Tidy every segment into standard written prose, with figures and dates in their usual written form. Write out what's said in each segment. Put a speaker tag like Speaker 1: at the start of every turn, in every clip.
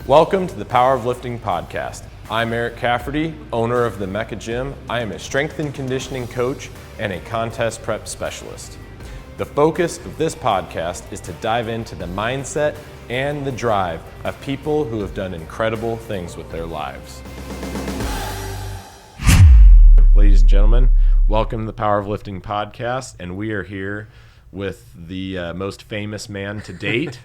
Speaker 1: Welcome to the Power of Lifting podcast. I'm EricCafferty, owner of the Mecca Gym. I am a strength and conditioning coach and a contest prep specialist. The focus of this podcast is to dive into the mindset and the drive of people who have done incredible things with their lives. Ladies and gentlemen, welcome to the Power of Lifting podcast, and we are here with the most famous man to date,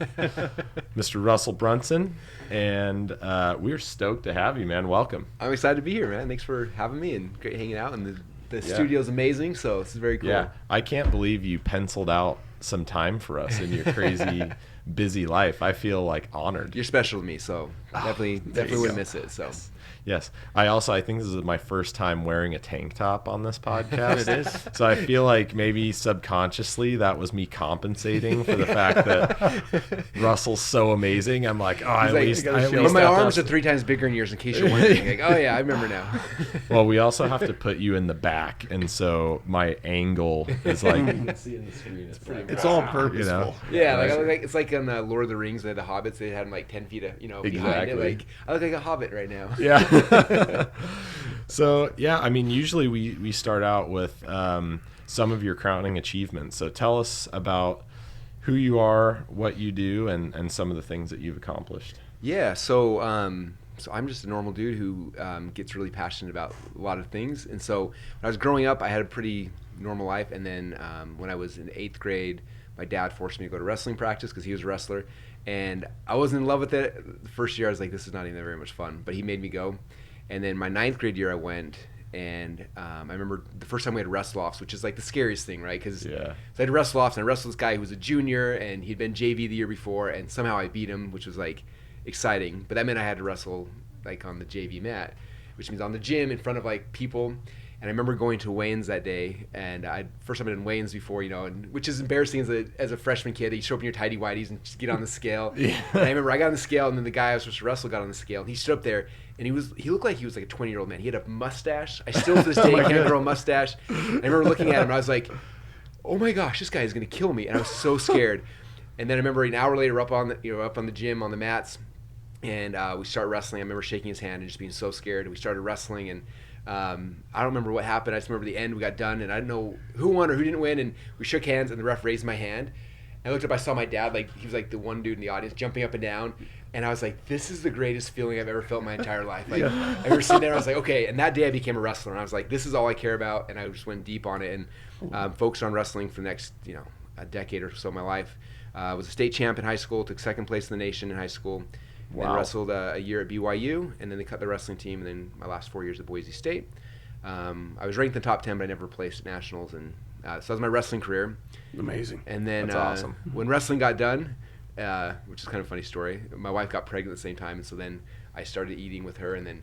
Speaker 1: Mr. Russel Brunson, and we're stoked to have you, man. Welcome.
Speaker 2: I'm excited to be here, man. Thanks for having me, and great hanging out. And the studio's amazing, so this is very cool.
Speaker 1: Yeah, I can't believe you penciled out some time for us in your crazy, busy life. I feel like honored.
Speaker 2: You're special to me, so definitely wouldn't miss it. So.
Speaker 1: Yes. I think this is my first time wearing a tank top on this podcast.
Speaker 2: It is.
Speaker 1: So I feel like maybe subconsciously that was me compensating for the fact that Russell's so amazing. I'm like, at least
Speaker 2: my arms are 3 times bigger than yours, in case you're wondering. Like, oh yeah, I remember now.
Speaker 1: Well, we also have to put you in the back, and so my angle is like you can see in the screen.
Speaker 3: It's all purposeful.
Speaker 1: You know?
Speaker 2: Yeah, like it's like on Lord of the Rings, the hobbits. They had them like 10 feet, behind it. Like I look like a hobbit right now.
Speaker 1: Yeah. So, yeah, I mean, usually we start out with some of your crowning achievements. So tell us about who you are, what you do, and some of the things that you've accomplished.
Speaker 2: Yeah, so I'm just a normal dude who gets really passionate about a lot of things. And so when I was growing up, I had a pretty normal life. And then when I was in 8th grade, my dad forced me to go to wrestling practice because he was a wrestler. And I wasn't in love with it. The first year, I was like, this is not even very much fun. But he made me go. And then my 9th grade year, I went. And I remember the first time we had wrestle-offs, which is like the scariest thing, right? Because so I had wrestle-offs, and I wrestled this guy who was a junior, and he'd been JV the year before. And somehow I beat him, which was like exciting. But that meant I had to wrestle like on the JV mat, which means on the gym in front of like people. And I remember going to weigh-ins that day, and first time I'd done weigh-ins before, and which is embarrassing as a freshman kid. You show up in your tighty whities and just get on the scale. Yeah. And I remember I got on the scale, and then the guy I was supposed to wrestle got on the scale, and he stood up there, and he looked like he was like a 20-year-old man. He had a mustache. I still to this day can't grow a mustache. And I remember looking at him, and I was like, oh my gosh, this guy is gonna kill me, and I was so scared. And then I remember an hour later, up on the gym on the mats, and we start wrestling. I remember shaking his hand and just being so scared. And we started wrestling, and I don't remember what happened. I just remember the end. We got done, and I didn't know who won or who didn't win. And we shook hands, and the ref raised my hand. I looked up. I saw my dad. Like he was like the one dude in the audience, jumping up and down. And I was like, "This is the greatest feeling I've ever felt in my entire life." Like I remember sitting there. I was like, "Okay." And that day, I became a wrestler, and I was like, "This is all I care about." And I just went deep on it and focused on wrestling for the next, a decade or so of my life. I was a state champ in high school. Took 2nd place in the nation in high school. Wow. And wrestled a year at BYU, and then they cut the wrestling team. And then my last 4 years at Boise State. I was ranked in the top 10, but I never placed at nationals, and so that was my wrestling career.
Speaker 3: Amazing.
Speaker 2: And then
Speaker 1: that's awesome.
Speaker 2: When wrestling got done, which is kind of a funny story, my wife got pregnant at the same time, and so then I started eating with her, and then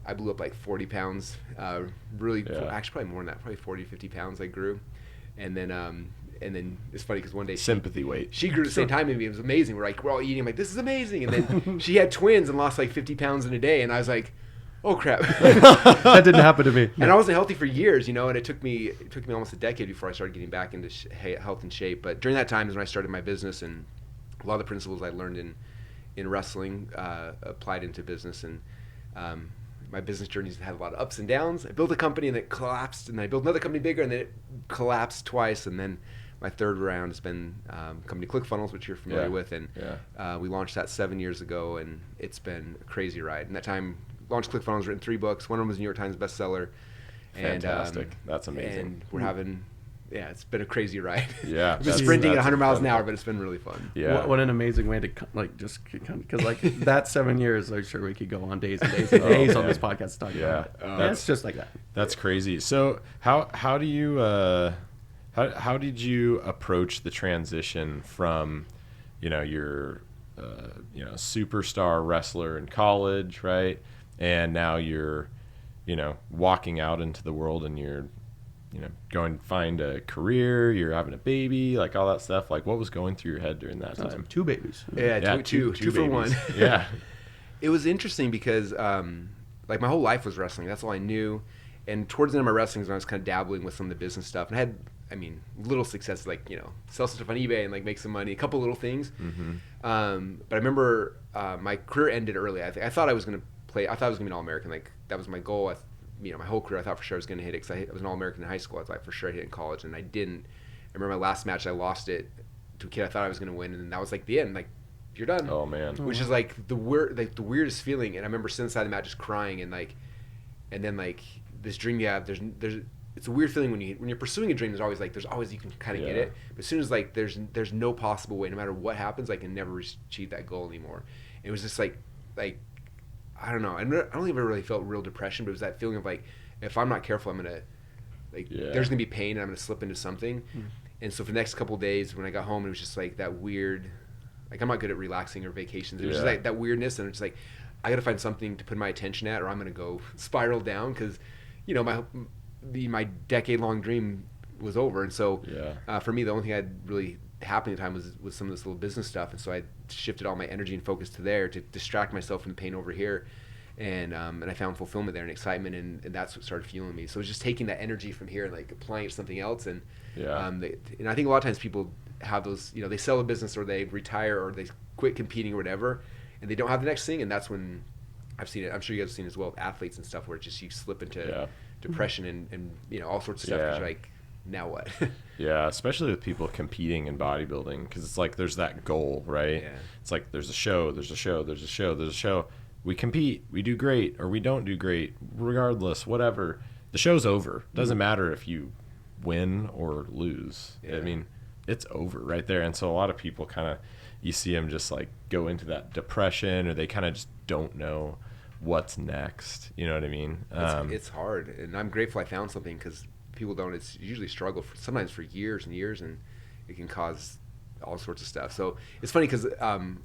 Speaker 2: I blew up like 40 pounds, actually probably more than that, probably 40, 50 pounds I grew. And then it's funny because one day
Speaker 1: sympathy weight.
Speaker 2: She grew at the same time as me. It was amazing. We're all eating. I'm like, this is amazing. And then she had twins and lost like 50 pounds in a day, and I was like, oh crap.
Speaker 3: That didn't happen to me.
Speaker 2: And I wasn't healthy for years, and it took me almost a decade before I started getting back into health and shape. But during that time is when I started my business, and a lot of the principles I learned in wrestling applied into business. And my business journeys had a lot of ups and downs. I built a company and it collapsed, and then I built another company bigger, and then it collapsed twice. And then my third round has been company Clickfunnels, which you're familiar with, and we launched that 7 years ago, and it's been a crazy ride. And that time, launched Clickfunnels, written 3 books. One of them was New York Times bestseller.
Speaker 1: Fantastic. That's amazing.
Speaker 2: And we're having, it's been a crazy ride.
Speaker 1: Yeah.
Speaker 2: We've been sprinting at 100 miles an hour, but it's been really fun.
Speaker 1: Yeah.
Speaker 3: What an amazing way to because that 7 years, I'm sure we could go on days and days and days on this podcast talking about it. It's just like that.
Speaker 1: That's crazy. So how do you how did you approach the transition from your superstar wrestler in college, right? And now you're, walking out into the world, and you're, going to find a career, you're having a baby, like all that stuff. Like, what was going through your head during that time?
Speaker 3: 2 babies.
Speaker 2: Yeah, two for one.
Speaker 1: Yeah.
Speaker 2: It was interesting because, my whole life was wrestling. That's all I knew. And towards the end of my wrestling is when I was kind of dabbling with some of the business stuff. And I I mean, little success, like, you know, sell some stuff on eBay and like make some money, a couple little things. But I remember my career ended early. I thought I was going to play. I thought I was going to be an All-American. Like, that was my goal. You know, my whole career, I thought for sure I was going to hit it, because I was an All-American in high school. I thought for sure I'd hit it in college, and I didn't. I remember my last match, I lost it to a kid I thought I was going to win, and then that was like the end. Like, you're done.
Speaker 1: Oh man.
Speaker 2: Which is like the weirdest feeling. And I remember sitting inside the mat just crying, and then this dream you have. It's a weird feeling when you're pursuing a dream. There's always you can kind of get it, but as soon as like there's no possible way, no matter what happens, I can never achieve that goal anymore. And it was just like I don't know. I don't even really felt real depression, but it was that feeling of like, if I'm not careful, I'm gonna there's gonna be pain, and I'm gonna slip into something. And so for the next couple of days, when I got home, it was just like that weird. Like, I'm not good at relaxing or vacations. It was just like that weirdness, and it's like I got to find something to put my attention at, or I'm gonna go spiral down, because, you know, my decade-long dream was over. And so for me, the only thing I'd really happening at the time was some of this little business stuff, and so I shifted all my energy and focus to there to distract myself from the pain over here. And I found fulfillment there and excitement, and that's what started fueling me. So it was just taking that energy from here and like applying it to something else. And and I think a lot of times people have those, you know, they sell a business, or they retire, or they quit competing or whatever, and they don't have the next thing. And that's when I've seen it. I'm sure you guys have seen it as well with athletes and stuff, where it just you slip into depression and you know, all sorts of stuff. 'Cause you're like, now what?
Speaker 1: Yeah, especially with people competing in bodybuilding, because it's like there's that goal, right?
Speaker 2: Yeah.
Speaker 1: It's like there's a show. We compete, we do great, or we don't do great, regardless, whatever. The show's over. Doesn't matter if you win or lose. I mean, it's over right there. And so a lot of people kind of, you see them just like go into that depression, or they kind of just don't know what's next. You know what I mean?
Speaker 2: It's hard, and I'm grateful I found something, because people don't. It's usually struggle sometimes for years and years, and it can cause all sorts of stuff. So it's funny, because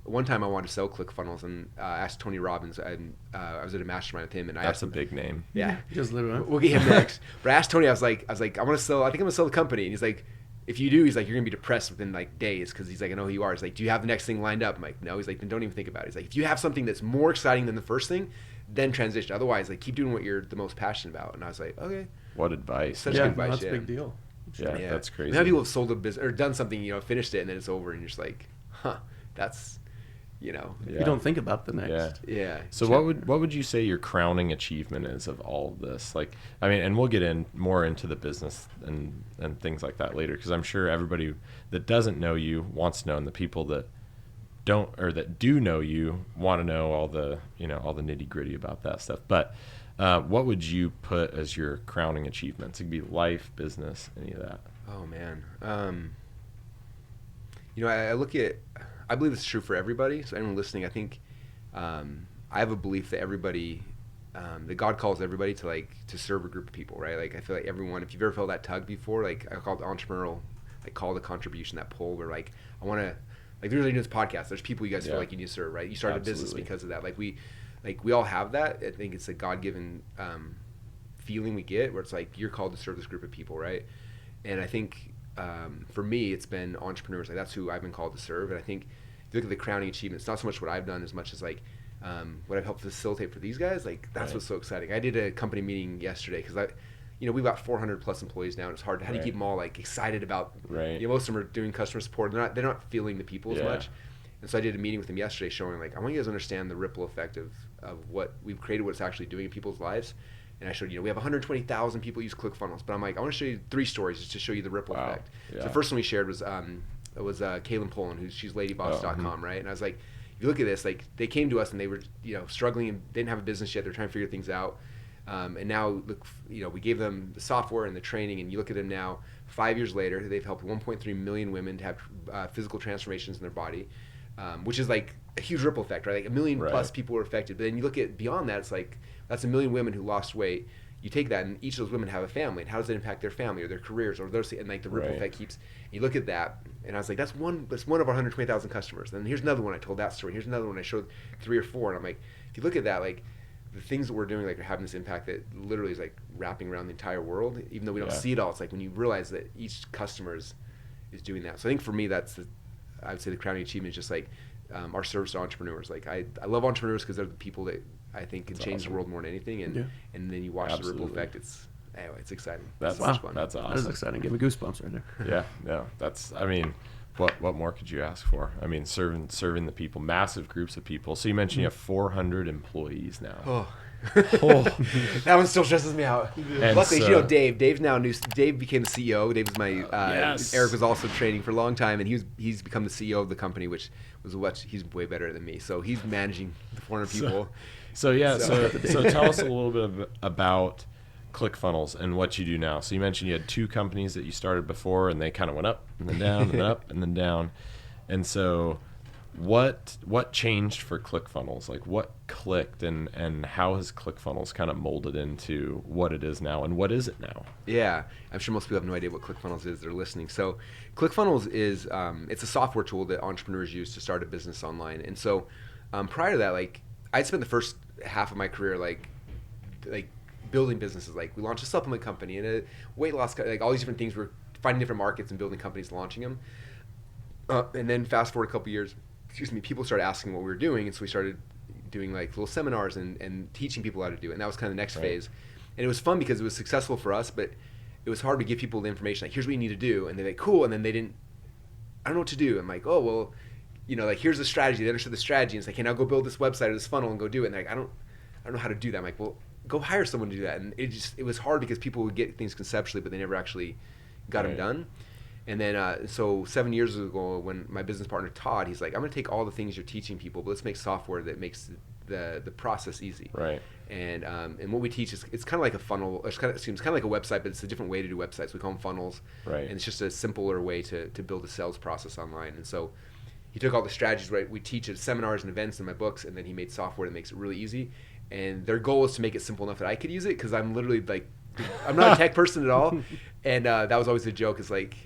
Speaker 2: one time I wanted to sell Clickfunnels, and I asked Tony Robbins, and I was at a mastermind with him, and I
Speaker 1: That's
Speaker 2: asked
Speaker 1: a
Speaker 2: him,
Speaker 1: big name.
Speaker 2: Yeah,
Speaker 3: Just literally.
Speaker 2: we'll get him next. But I asked Tony, I was like, I want to sell. I think I'm gonna sell the company, and he's like, if you do, he's like, you're gonna be depressed within like days, because he's like, I know who you are. He's like, do you have the next thing lined up? I'm like, no. He's like, then don't even think about it. He's like, if you have something that's more exciting than the first thing, then transition. Otherwise, like, keep doing what you're the most passionate about. And I was like, okay.
Speaker 1: What advice?
Speaker 2: Such good advice.
Speaker 3: That's a big deal.
Speaker 1: Yeah, that's crazy.
Speaker 2: How many people have sold a business or done something, you know, finished it, and then it's over, and you're just like, huh, that's, you know.
Speaker 3: You don't think about the next.
Speaker 2: Yeah.
Speaker 1: So what would you say your crowning achievement is of all of this? Like, I mean, and we'll get in more into the business and things like that later, because I'm sure everybody that doesn't know you wants to know, and the people that don't, or that do know you, want to know all the, you know, all the nitty gritty about that stuff. But what would you put as your crowning achievements? It could be life, business, any of that.
Speaker 2: Oh man. You know, I believe it's true for everybody. So anyone listening, I think I have a belief that everybody, that God calls everybody to serve a group of people, right? Like, I feel like everyone, if you've ever felt that tug before, like, I call it the entrepreneurial, like, call the contribution, that pull, where like, I want to, like, there's this podcast, there's people you guys feel like you need to serve, right? You started a business because of that. Like, we all have that. I think it's a God-given feeling we get, where it's like, you're called to serve this group of people, right? And I think for me, it's been entrepreneurs. Like, that's who I've been called to serve. And I think if you look at the crowning achievement, it's not so much what I've done as much as like what I've helped facilitate for these guys. Like, that's what's so exciting. I did a company meeting yesterday, because we've got 400 plus employees now, and it's hard. How do you keep them all like excited about?
Speaker 1: Right.
Speaker 2: You know, most of them are doing customer support. They're not feeling the people as much. And so I did a meeting with them yesterday, showing like, I want you guys to understand the ripple effect of what we've created, what it's actually doing in people's lives. And I showed, we have 120,000 people use Clickfunnels, but I'm like, I want to show you 3 stories just to show you the ripple effect. Yeah. So the first one we shared was Kaylin Poland, she's ladyboss.com, right? And I was like, if you look at this, like, they came to us and they were, struggling and didn't have a business yet. They're trying to figure things out. And now, look, we gave them the software and the training, and you look at them now, 5 years later, they've helped 1.3 million women to have physical transformations in their body, which is like a huge ripple effect, right? Like 1 million plus people were affected. But then you look at beyond that, it's like, that's 1 million women who lost weight. You take that, and each of those women have a family, and how does it impact their family or their careers or those, and like the ripple effect keeps. And you look at that, and I was like, that's one of our 120,000 customers. And here's another one. I told that story. Here's another one. I showed 3 or 4, and I'm like, if you look at that, like, the things that we're doing, like, are having this impact that literally is like wrapping around the entire world. Even though we don't see it all, it's like when you realize that each customer is doing that. So I think for me, I would say the crowning achievement is just like our service to entrepreneurs. Like, I love entrepreneurs because they're the people that I think can change the world more than anything. And then you watch the ripple effect. anyway, it's exciting.
Speaker 1: That's
Speaker 2: so much fun.
Speaker 1: That's awesome.
Speaker 3: That is exciting. Give me goosebumps right there.
Speaker 1: Yeah, no, that's. I mean, what more could you ask for? I mean, serving the people, massive groups of people. So you mentioned you have 400 employees now.
Speaker 2: Oh. That one still stresses me out.
Speaker 1: And
Speaker 2: luckily,
Speaker 1: so,
Speaker 2: you know, Dave's now new. Dave became the CEO. Dave was my.
Speaker 1: Yes.
Speaker 2: Eric was also training for a long time, and he's become the CEO of the company, which was he's way better than me. So he's managing the 400 people.
Speaker 1: So tell us a little bit about Clickfunnels and what you do now. So you mentioned you had 2 companies that you started before, and they kind of went up and then down and then up and then down. And so what changed for Clickfunnels? Like what clicked, and how has Clickfunnels kind of molded into what it is now, and what is it now?
Speaker 2: Yeah, I'm sure most people have no idea what Clickfunnels is. They're listening. So Clickfunnels is it's a software tool that entrepreneurs use to start a business online. And so prior to that, like I spent the first half of my career like building businesses. Like we launched a supplement company and a weight loss, like all these different things. We're finding different markets and building companies, launching them. And then fast forward a couple years, people started asking what we were doing, and so we started doing like little seminars and teaching people how to do it. And that was kind of the next phase. And it was fun because it was successful for us, but it was hard to give people the information. Like, here's what you need to do, and they're like, cool. And then I don't know what to do. I'm like, oh well, you know, like here's the strategy. They understood the strategy, and it's like, hey, now go build this website or this funnel and go do it. And they're like, I don't know how to do that. I'm like, well, go hire someone to do that. And it was hard because people would get things conceptually, but they never actually got them done. And then, so 7 years ago, when my business partner Todd, he's like, I'm going to take all the things you're teaching people, but let's make software that makes the process easy.
Speaker 1: Right.
Speaker 2: And what we teach is it's kind of like a funnel. It's kind of like a website, but it's a different way to do websites. We call them funnels.
Speaker 1: Right.
Speaker 2: And it's just a simpler way to build a sales process online. And so he took all the strategies, right? We teach at seminars and events in my books, and then he made software that makes it really easy. And their goal is to make it simple enough that I could use it, because I'm literally like, I'm not a tech person at all. And that was always the joke, is like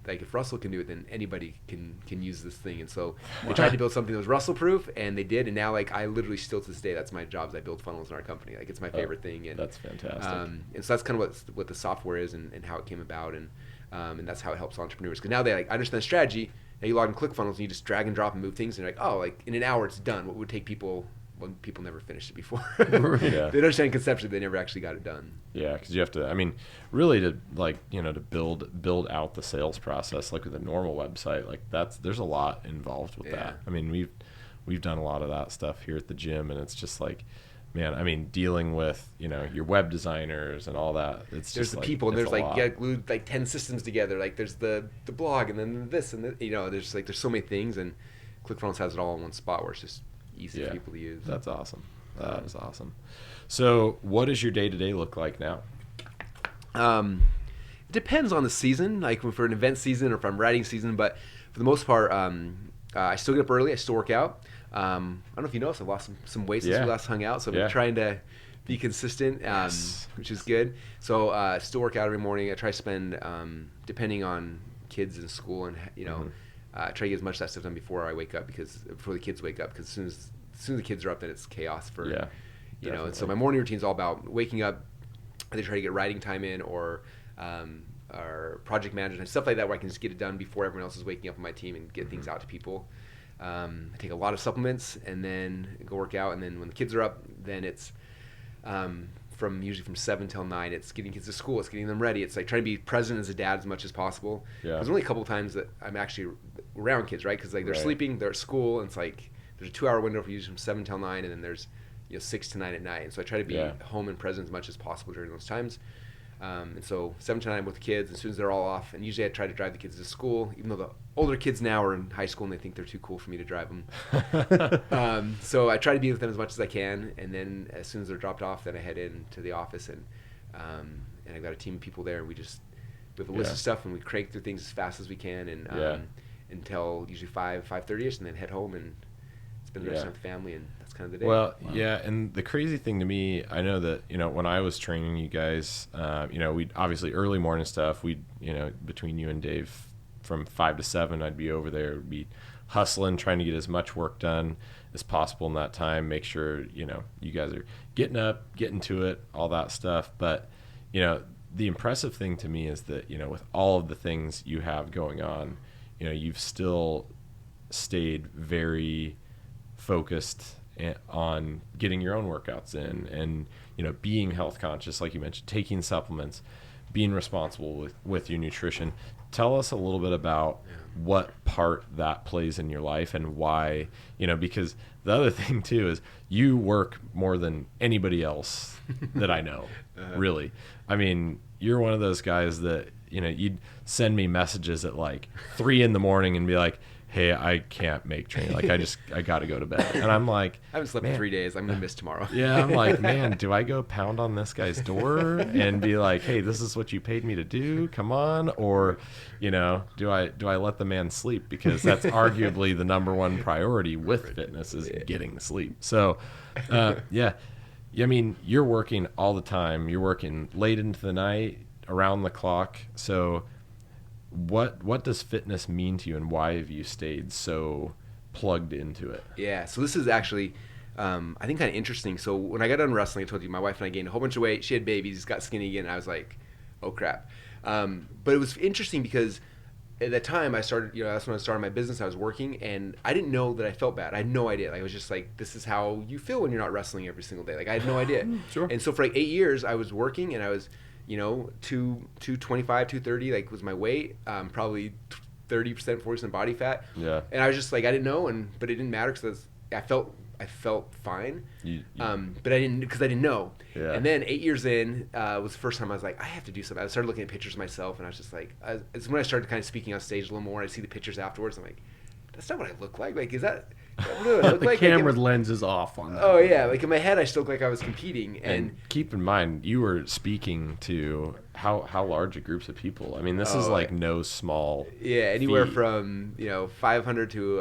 Speaker 2: if Russell can do it, then anybody can use this thing. And so they tried to build something that was Russell proof, and they did. And now, like, I literally still to this day, that's my job. Is I build funnels in our company. Like, it's my favorite thing. And
Speaker 1: that's fantastic.
Speaker 2: And so that's kind of what the software is, and how it came about, and that's how it helps entrepreneurs. Because now they like understand strategy. Now you log in Clickfunnels and you just drag and drop and move things, and you're like, oh, like in an hour it's done. What would take people when people never finished it before?
Speaker 1: Yeah.
Speaker 2: They understand conceptually, they never actually got it done.
Speaker 1: Yeah, because you have to. I mean, really, to like, you know, to build out the sales process like with a normal website, like there's a lot involved with that. I mean, we've done a lot of that stuff here at the gym, and it's just like, man, I mean, dealing with, you know, your web designers and all that. It's
Speaker 2: there's
Speaker 1: just
Speaker 2: the
Speaker 1: like,
Speaker 2: people, and there's like
Speaker 1: lot.
Speaker 2: you gotta glue like 10 systems together. Like there's the blog, and then this, and you know, there's so many things, and Clickfunnels has it all in one spot where it's just easy for people to use.
Speaker 1: That's awesome. That is awesome. So what does your day-to-day look like now?
Speaker 2: It depends on the season, like if we're an event season or if I'm writing season, but for the most part, I still get up early, I still work out. I don't know if you noticed, I've lost some weight since we last hung out, so I've been trying to be consistent, which is good. So still work out every morning. I try to spend, depending on kids in school, and you know, try to get as much of that stuff done before the kids wake up, because as soon as the kids are up, then it's chaos for you know. And so my morning routine is all about waking up. I try to get writing time in, or project management, stuff like that, where I can just get it done before everyone else is waking up on my team and get things out to people. I take a lot of supplements and then go work out. And then when the kids are up, then it's usually from 7 till 9. It's getting kids to school. It's getting them ready. It's like trying to be present as a dad as much as possible. There's only a couple times that I'm actually around kids, right? Because like they're sleeping, they're at school, and it's like there's a 2-hour window for usually from 7 till 9, and then there's 6 to 9 at night. And so I try to be home and present as much as possible during those times. And so 7 to 9 with the kids, as soon as they're all off, and usually I try to drive the kids to school, even though the older kids now are in high school and they think they're too cool for me to drive them. So I try to be with them as much as I can, and then as soon as they're dropped off, then I head into the office, and I've got a team of people there, and we have a list of stuff, and we crank through things as fast as we can, and until usually 5:30ish, and then head home and spend the rest of the family, and that's kind of the day.
Speaker 1: Well, and the crazy thing to me, I know that, you know, when I was training you guys, you know, we'd obviously early morning stuff, we'd, you know, between you and Dave from 5 to 7, I'd be over there, be hustling, trying to get as much work done as possible in that time, make sure, you know, you guys are getting up, getting to it, all that stuff. But, you know, the impressive thing to me is that, you know, with all of the things you have going on, you know, you've still stayed very focused on getting your own workouts in, and being health conscious, like you mentioned, taking supplements, being responsible with your nutrition. Tell us a little bit about what part that plays in your life and why, because the other thing too is you work more than anybody else that I know, really. I mean, you're one of those guys that, you'd send me messages at like 3 a.m. and be like, hey, I can't make training. Like, I got to go to bed. And I'm like,
Speaker 2: I haven't slept in 3 days. I'm going to miss tomorrow.
Speaker 1: Yeah. I'm like, man, do I go pound on this guy's door and be like, hey, this is what you paid me to do? Come on. Or, do I let the man sleep? Because that's arguably the number one priority with fitness is getting sleep. So, yeah. I mean, you're working all the time. You're working late into the night, around the clock. So what does fitness mean to you, and why have you stayed so plugged into it?
Speaker 2: Yeah, so this is actually, I think, kind of interesting. So when I got done wrestling, I told you my wife and I gained a whole bunch of weight. She had babies, got skinny again. I was like, oh crap. But it was interesting because at that time I started, that's when I started my business. I was working, and I didn't know that I felt bad. I had no idea. Like, I was just like, this is how you feel when you're not wrestling every single day. Like, I had no idea.
Speaker 3: Sure.
Speaker 2: And so for like 8 years I was working, and I was 225, 230, like, was my weight, probably 30%, 40% body fat.
Speaker 1: Yeah.
Speaker 2: And I was just like, I didn't know, but it didn't matter because I felt fine. But I didn't know.
Speaker 1: Yeah.
Speaker 2: And then 8 years in was the first time I was like, I have to do something. I started looking at pictures of myself, and I was just like, it's when I started kind of speaking on stage a little more. I see the pictures afterwards. I'm like, that's not what I look like. Like, is that what do I look
Speaker 3: the
Speaker 2: like?
Speaker 3: camera lens is off on that.
Speaker 2: Oh yeah, like in my head I still look like I was competing.
Speaker 1: And keep in mind, you were speaking to how large a groups of people. I mean, this is like no small
Speaker 2: anywhere
Speaker 1: feat.
Speaker 2: from 500 to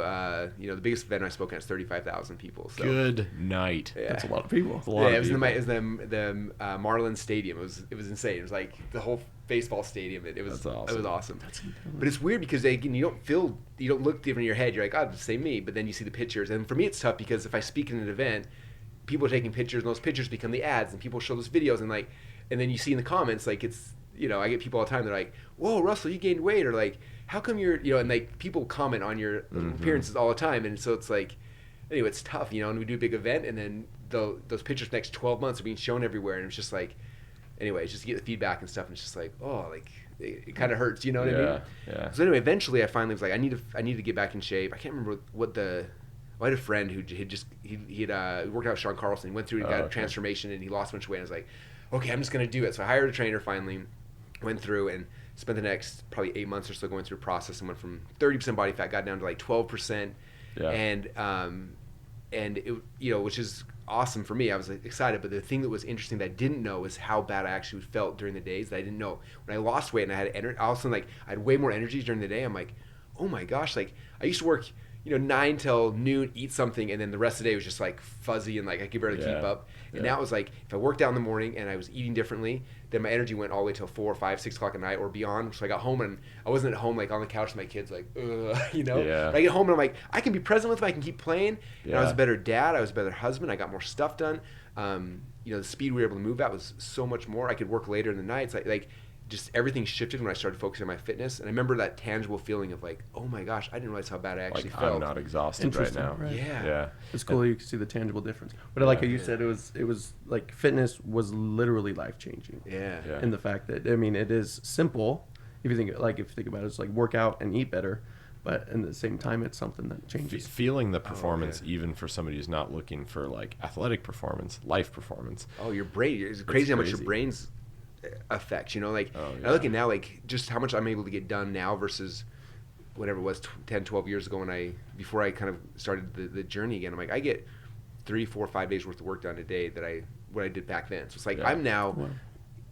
Speaker 2: the biggest event I spoke at is 35,000 people. So
Speaker 1: Good night.
Speaker 2: yeah.
Speaker 3: That's a lot of people.
Speaker 1: That's a lot of
Speaker 2: it was
Speaker 1: people.
Speaker 2: in the Marlins Stadium. It was insane. It was like the whole baseball stadium. It was
Speaker 1: That's awesome.
Speaker 2: It was awesome. But it's weird because again, you don't look different in your head. You're like, oh, it's the same me. But then you see the pictures, and for me it's tough because if I speak in an event, people are taking pictures, and those pictures become the ads, and people show those videos, and then you see in the comments, like, it's, I get people all the time, they're like, whoa, Russell, you gained weight, or like, how come you're, and like people comment on your appearances all the time, and so it's like, anyway, it's tough, and we do a big event, and then those pictures for the next 12 months are being shown everywhere, and it's just like, anyway, it's just to get the feedback and stuff, and it's just like, oh, like, it kind of hurts, you know what I mean?
Speaker 1: Yeah.
Speaker 2: So anyway, eventually I finally was like, I need to get back in shape. I can't remember what I had a friend who had worked out with Sean Carlson. He went through and got a transformation, and he lost a bunch of weight. And I was like, okay, I'm just going to do it. So I hired a trainer finally, went through and spent the next probably 8 months or so going through a process, and went from 30% body fat, got down to like 12%.
Speaker 1: Yeah.
Speaker 2: And it, which is awesome for me. I was excited, but the thing that was interesting that I didn't know is how bad I actually felt during the days that I didn't know. When I lost weight and I had energy, all of a sudden, like, I had way more energy during the day. I'm like, oh my gosh, like, I used to work 9 till noon, eat something, and then the rest of the day was just like fuzzy and like I could barely keep up. And now it was like, if I worked out in the morning and I was eating differently, then my energy went all the way till 4, 5, 6 o'clock at night or beyond. So I got home, and I wasn't at home like on the couch with my kids like,
Speaker 1: Yeah.
Speaker 2: But I get home and I'm like, I can be present with them, I can keep playing. And I was a better dad, I was a better husband, I got more stuff done. The speed we were able to move at was so much more. I could work later in the nights. Like just everything shifted when I started focusing on my fitness. And I remember that tangible feeling of like, oh my gosh, I didn't realize how bad I actually felt.
Speaker 1: I'm not exhausted right now.
Speaker 3: Right.
Speaker 2: Yeah.
Speaker 3: It's cool you can see the tangible difference. But like you said, it was like fitness was literally life changing.
Speaker 2: Yeah.
Speaker 3: In the fact that, I mean, it is simple if you think about it, it's like work out and eat better, but at the same time it's something that changes.
Speaker 1: Feeling the performance, even for somebody who's not looking for like athletic performance, life performance.
Speaker 2: Oh, your brain, it's crazy how much your brain's affects, I look at now, like, just how much I'm able to get done now versus whatever it was 10, 12 years ago before I kind of started the journey again. I'm like, I get 3, 4, 5 days worth of work done a day what I did back then. So it's like, I'm now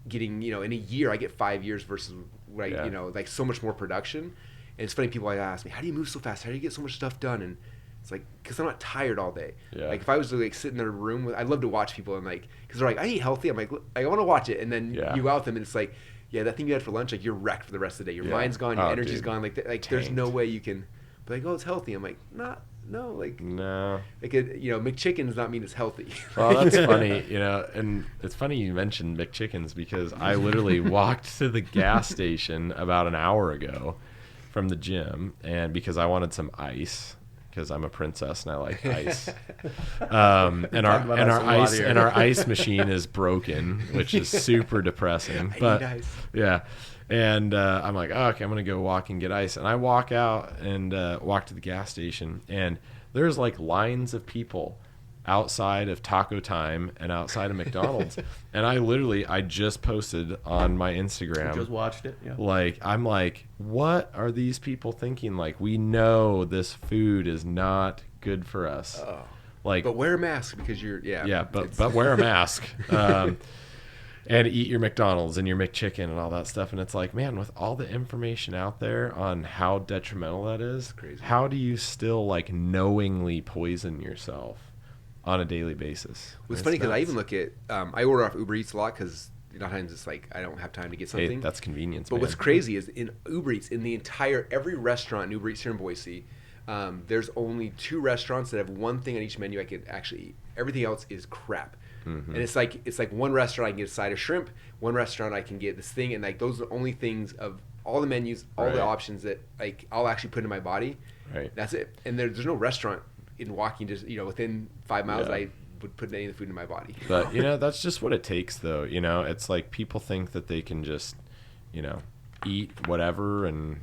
Speaker 2: getting, in a year, I get 5 years versus what I, like so much more production. And it's funny, people ask me, how do you move so fast? How do you get so much stuff done? And it's like, because I'm not tired all day.
Speaker 1: Yeah.
Speaker 2: Like, if I was to like sit in a room, I'd love to watch people, and like, because they're like, I eat healthy. I'm like, I want to watch it. And then you go out with them, and it's like, yeah, that thing you had for lunch, like, you're wrecked for the rest of the day. Your mind's gone, your energy's gone. Like there's no way you can be like, oh, it's healthy. I'm like, no. Like McChicken does not mean it's healthy.
Speaker 1: Well, that's funny, and it's funny you mentioned McChickens because I literally walked to the gas station about an hour ago from the gym, and because I wanted some ice, because I'm a princess and I like ice. And our ice machine is broken, which is super depressing. But yeah. And I'm like, oh, okay, I'm going to go walk and get ice. And I walk out and walk to the gas station, and there's like lines of people outside of Taco Time and outside of McDonald's. And I just posted on my Instagram.
Speaker 3: I just watched it. Yeah.
Speaker 1: Like, I'm like, what are these people thinking? Like, we know this food is not good for us.
Speaker 2: Oh.
Speaker 1: Like,
Speaker 2: but wear a mask because you're,
Speaker 1: but wear a mask. And eat your McDonald's and your McChicken and all that stuff. And it's like, man, with all the information out there on how detrimental that is,
Speaker 2: crazy.
Speaker 1: How do you still like knowingly poison yourself on a daily basis?
Speaker 2: Well, it's funny because I even look at, I order off Uber Eats a lot because a lot of times it's like I don't have time to get something.
Speaker 1: Hey, that's convenience.
Speaker 2: But what's crazy is in Uber Eats, in the entire, every restaurant in Uber Eats here in Boise, there's only 2 restaurants that have one thing on each menu I could actually eat. Everything else is crap. Mm-hmm. And it's like one restaurant I can get a side of shrimp, one restaurant I can get this thing, and like those are the only things of all the menus, all the options that like I'll actually put in my body.
Speaker 1: Right.
Speaker 2: That's it. And there's no restaurant in walking just within 5 miles I would put any of the food in my body.
Speaker 1: But that's just what it takes though. It's like people think that they can just eat whatever and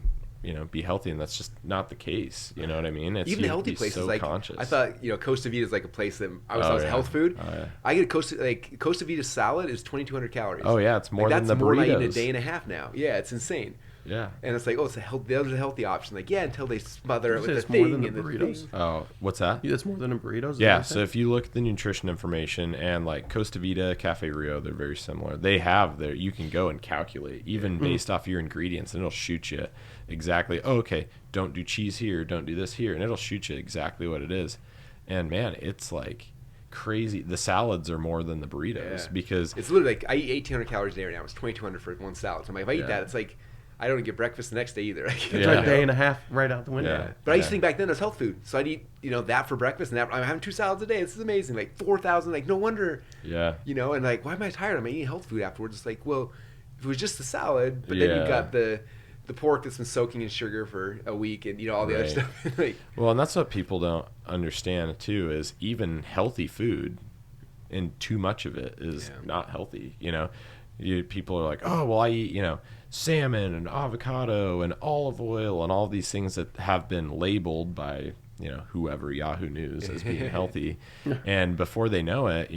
Speaker 1: be healthy, and that's just not the case. You know what I mean?
Speaker 2: Even the healthy places,
Speaker 1: so
Speaker 2: like
Speaker 1: conscious.
Speaker 2: I thought, Costa Vida is like a place that I was health food.
Speaker 1: Oh, yeah.
Speaker 2: I get Costa Vida salad is 2,200 calories.
Speaker 1: Oh yeah, it's more than the burritos.
Speaker 2: That's more than I eat in a day and a half now. Yeah, it's insane.
Speaker 1: Yeah.
Speaker 2: And it's like, oh, it's a healthy option. Like, yeah, until they smother it with the
Speaker 3: more
Speaker 2: thing
Speaker 3: than the
Speaker 2: and
Speaker 3: burritos.
Speaker 2: the thing.
Speaker 1: Oh, what's that?
Speaker 3: Yeah, it's more than a burrito.
Speaker 1: Yeah, so if you look at the nutrition information and like Costa Vida, Cafe Rio, they're very similar. They have you can go and calculate even based off your ingredients, and it'll shoot you exactly, oh, okay, don't do cheese here, don't do this here, and it'll shoot you exactly what it is. And man, it's like crazy. The salads are more than the burritos because
Speaker 2: it's literally like I eat 1,800 calories a day right now. It's 2,200 for one salad. So I'm like, if I eat that, it's like I don't get breakfast the next day either.
Speaker 3: It's a day and a half right out the window.
Speaker 1: Yeah.
Speaker 2: But I used to think back then it was health food. So I'd eat, that for breakfast, and I'm having 2 salads a day. This is amazing. Like 4,000. Like no wonder.
Speaker 1: Yeah.
Speaker 2: And like, why am I tired? I'm eating health food afterwards. It's like, well, if it was just the salad, but then you've got the pork that's been soaking in sugar for a week, and all the other stuff.
Speaker 1: Well, and that's what people don't understand too, is even healthy food, and too much of it is not healthy. People are like, oh, well, I eat, salmon and avocado and olive oil and all these things that have been labeled by whoever, Yahoo News, as being healthy. And before they know it,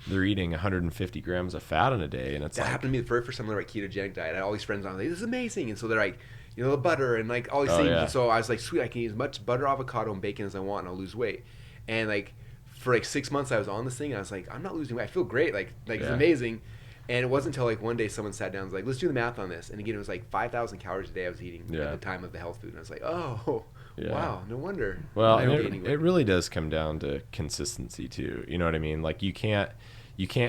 Speaker 1: they're eating 150 grams of fat in a day. And it's
Speaker 2: that happened to me the very first time I went ketogenic diet. I had all these friends on, like, this is amazing. And so they're like, the butter and like all these things. Yeah. And so I was like, sweet, I can eat as much butter, avocado, and bacon as I want, and I'll lose weight. And like for like 6 months I was on this thing, and I was like, I'm not losing weight. I feel great. Like it's amazing. And it wasn't until like one day someone sat down and was like, let's do the math on this. And again, it was like 5,000 calories a day I was eating at the time of the health food. And I was like, oh, wow, no wonder.
Speaker 1: Well, it really does come down to consistency too. You know what I mean? Like you can't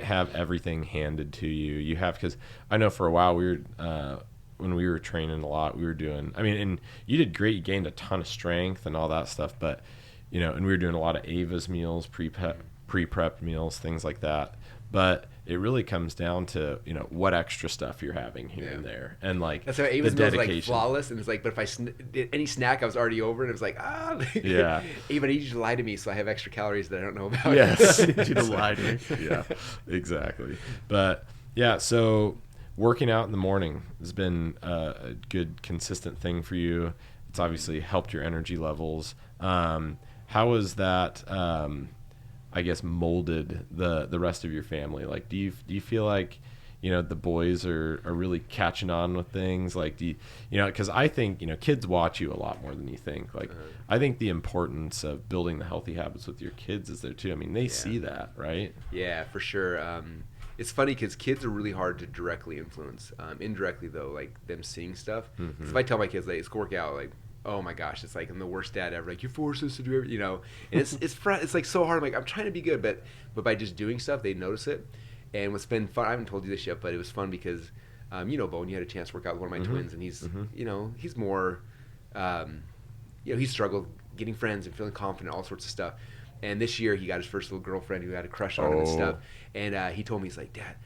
Speaker 1: have everything handed to you. You have, because I know for a while we were, when we were training a lot, we were doing, and you did great. You gained a ton of strength and all that stuff. But, and we were doing a lot of Ava's meals, pre-prep meals, things like that. But it really comes down to what extra stuff you're having here and there, and like
Speaker 2: that's how Ava's meals like flawless. And it's like, but if I did any snack, I was already over, and it was like Ava, I need you to lie to me, so I have extra calories that I don't know about.
Speaker 1: Yes,
Speaker 3: I need you to lie to me.
Speaker 1: Yeah, exactly. But so working out in the morning has been a good consistent thing for you. It's obviously helped your energy levels. How has that? I guess molded the rest of your family? Like, do you feel like the boys are really catching on with things? Like, because I think kids watch you a lot more than you think. Like, I think the importance of building the healthy habits with your kids is there too. They see that, right?
Speaker 2: Yeah, for sure. It's funny because kids are really hard to directly influence. Indirectly though, like them seeing stuff. Mm-hmm. So if I tell my kids, like, let's go work out, like, oh my gosh, it's like I'm the worst dad ever. Like, you force us to do everything, and it's like so hard. I'm like, I'm trying to be good, but by just doing stuff, they notice it. And what's been fun, I haven't told you this yet, but it was fun because, Bo, you had a chance to work out with one of my twins, and he's, he's more, he's struggled getting friends and feeling confident, all sorts of stuff. And this year he got his first little girlfriend who had a crush on him and stuff. And he told me, he's like, Dad,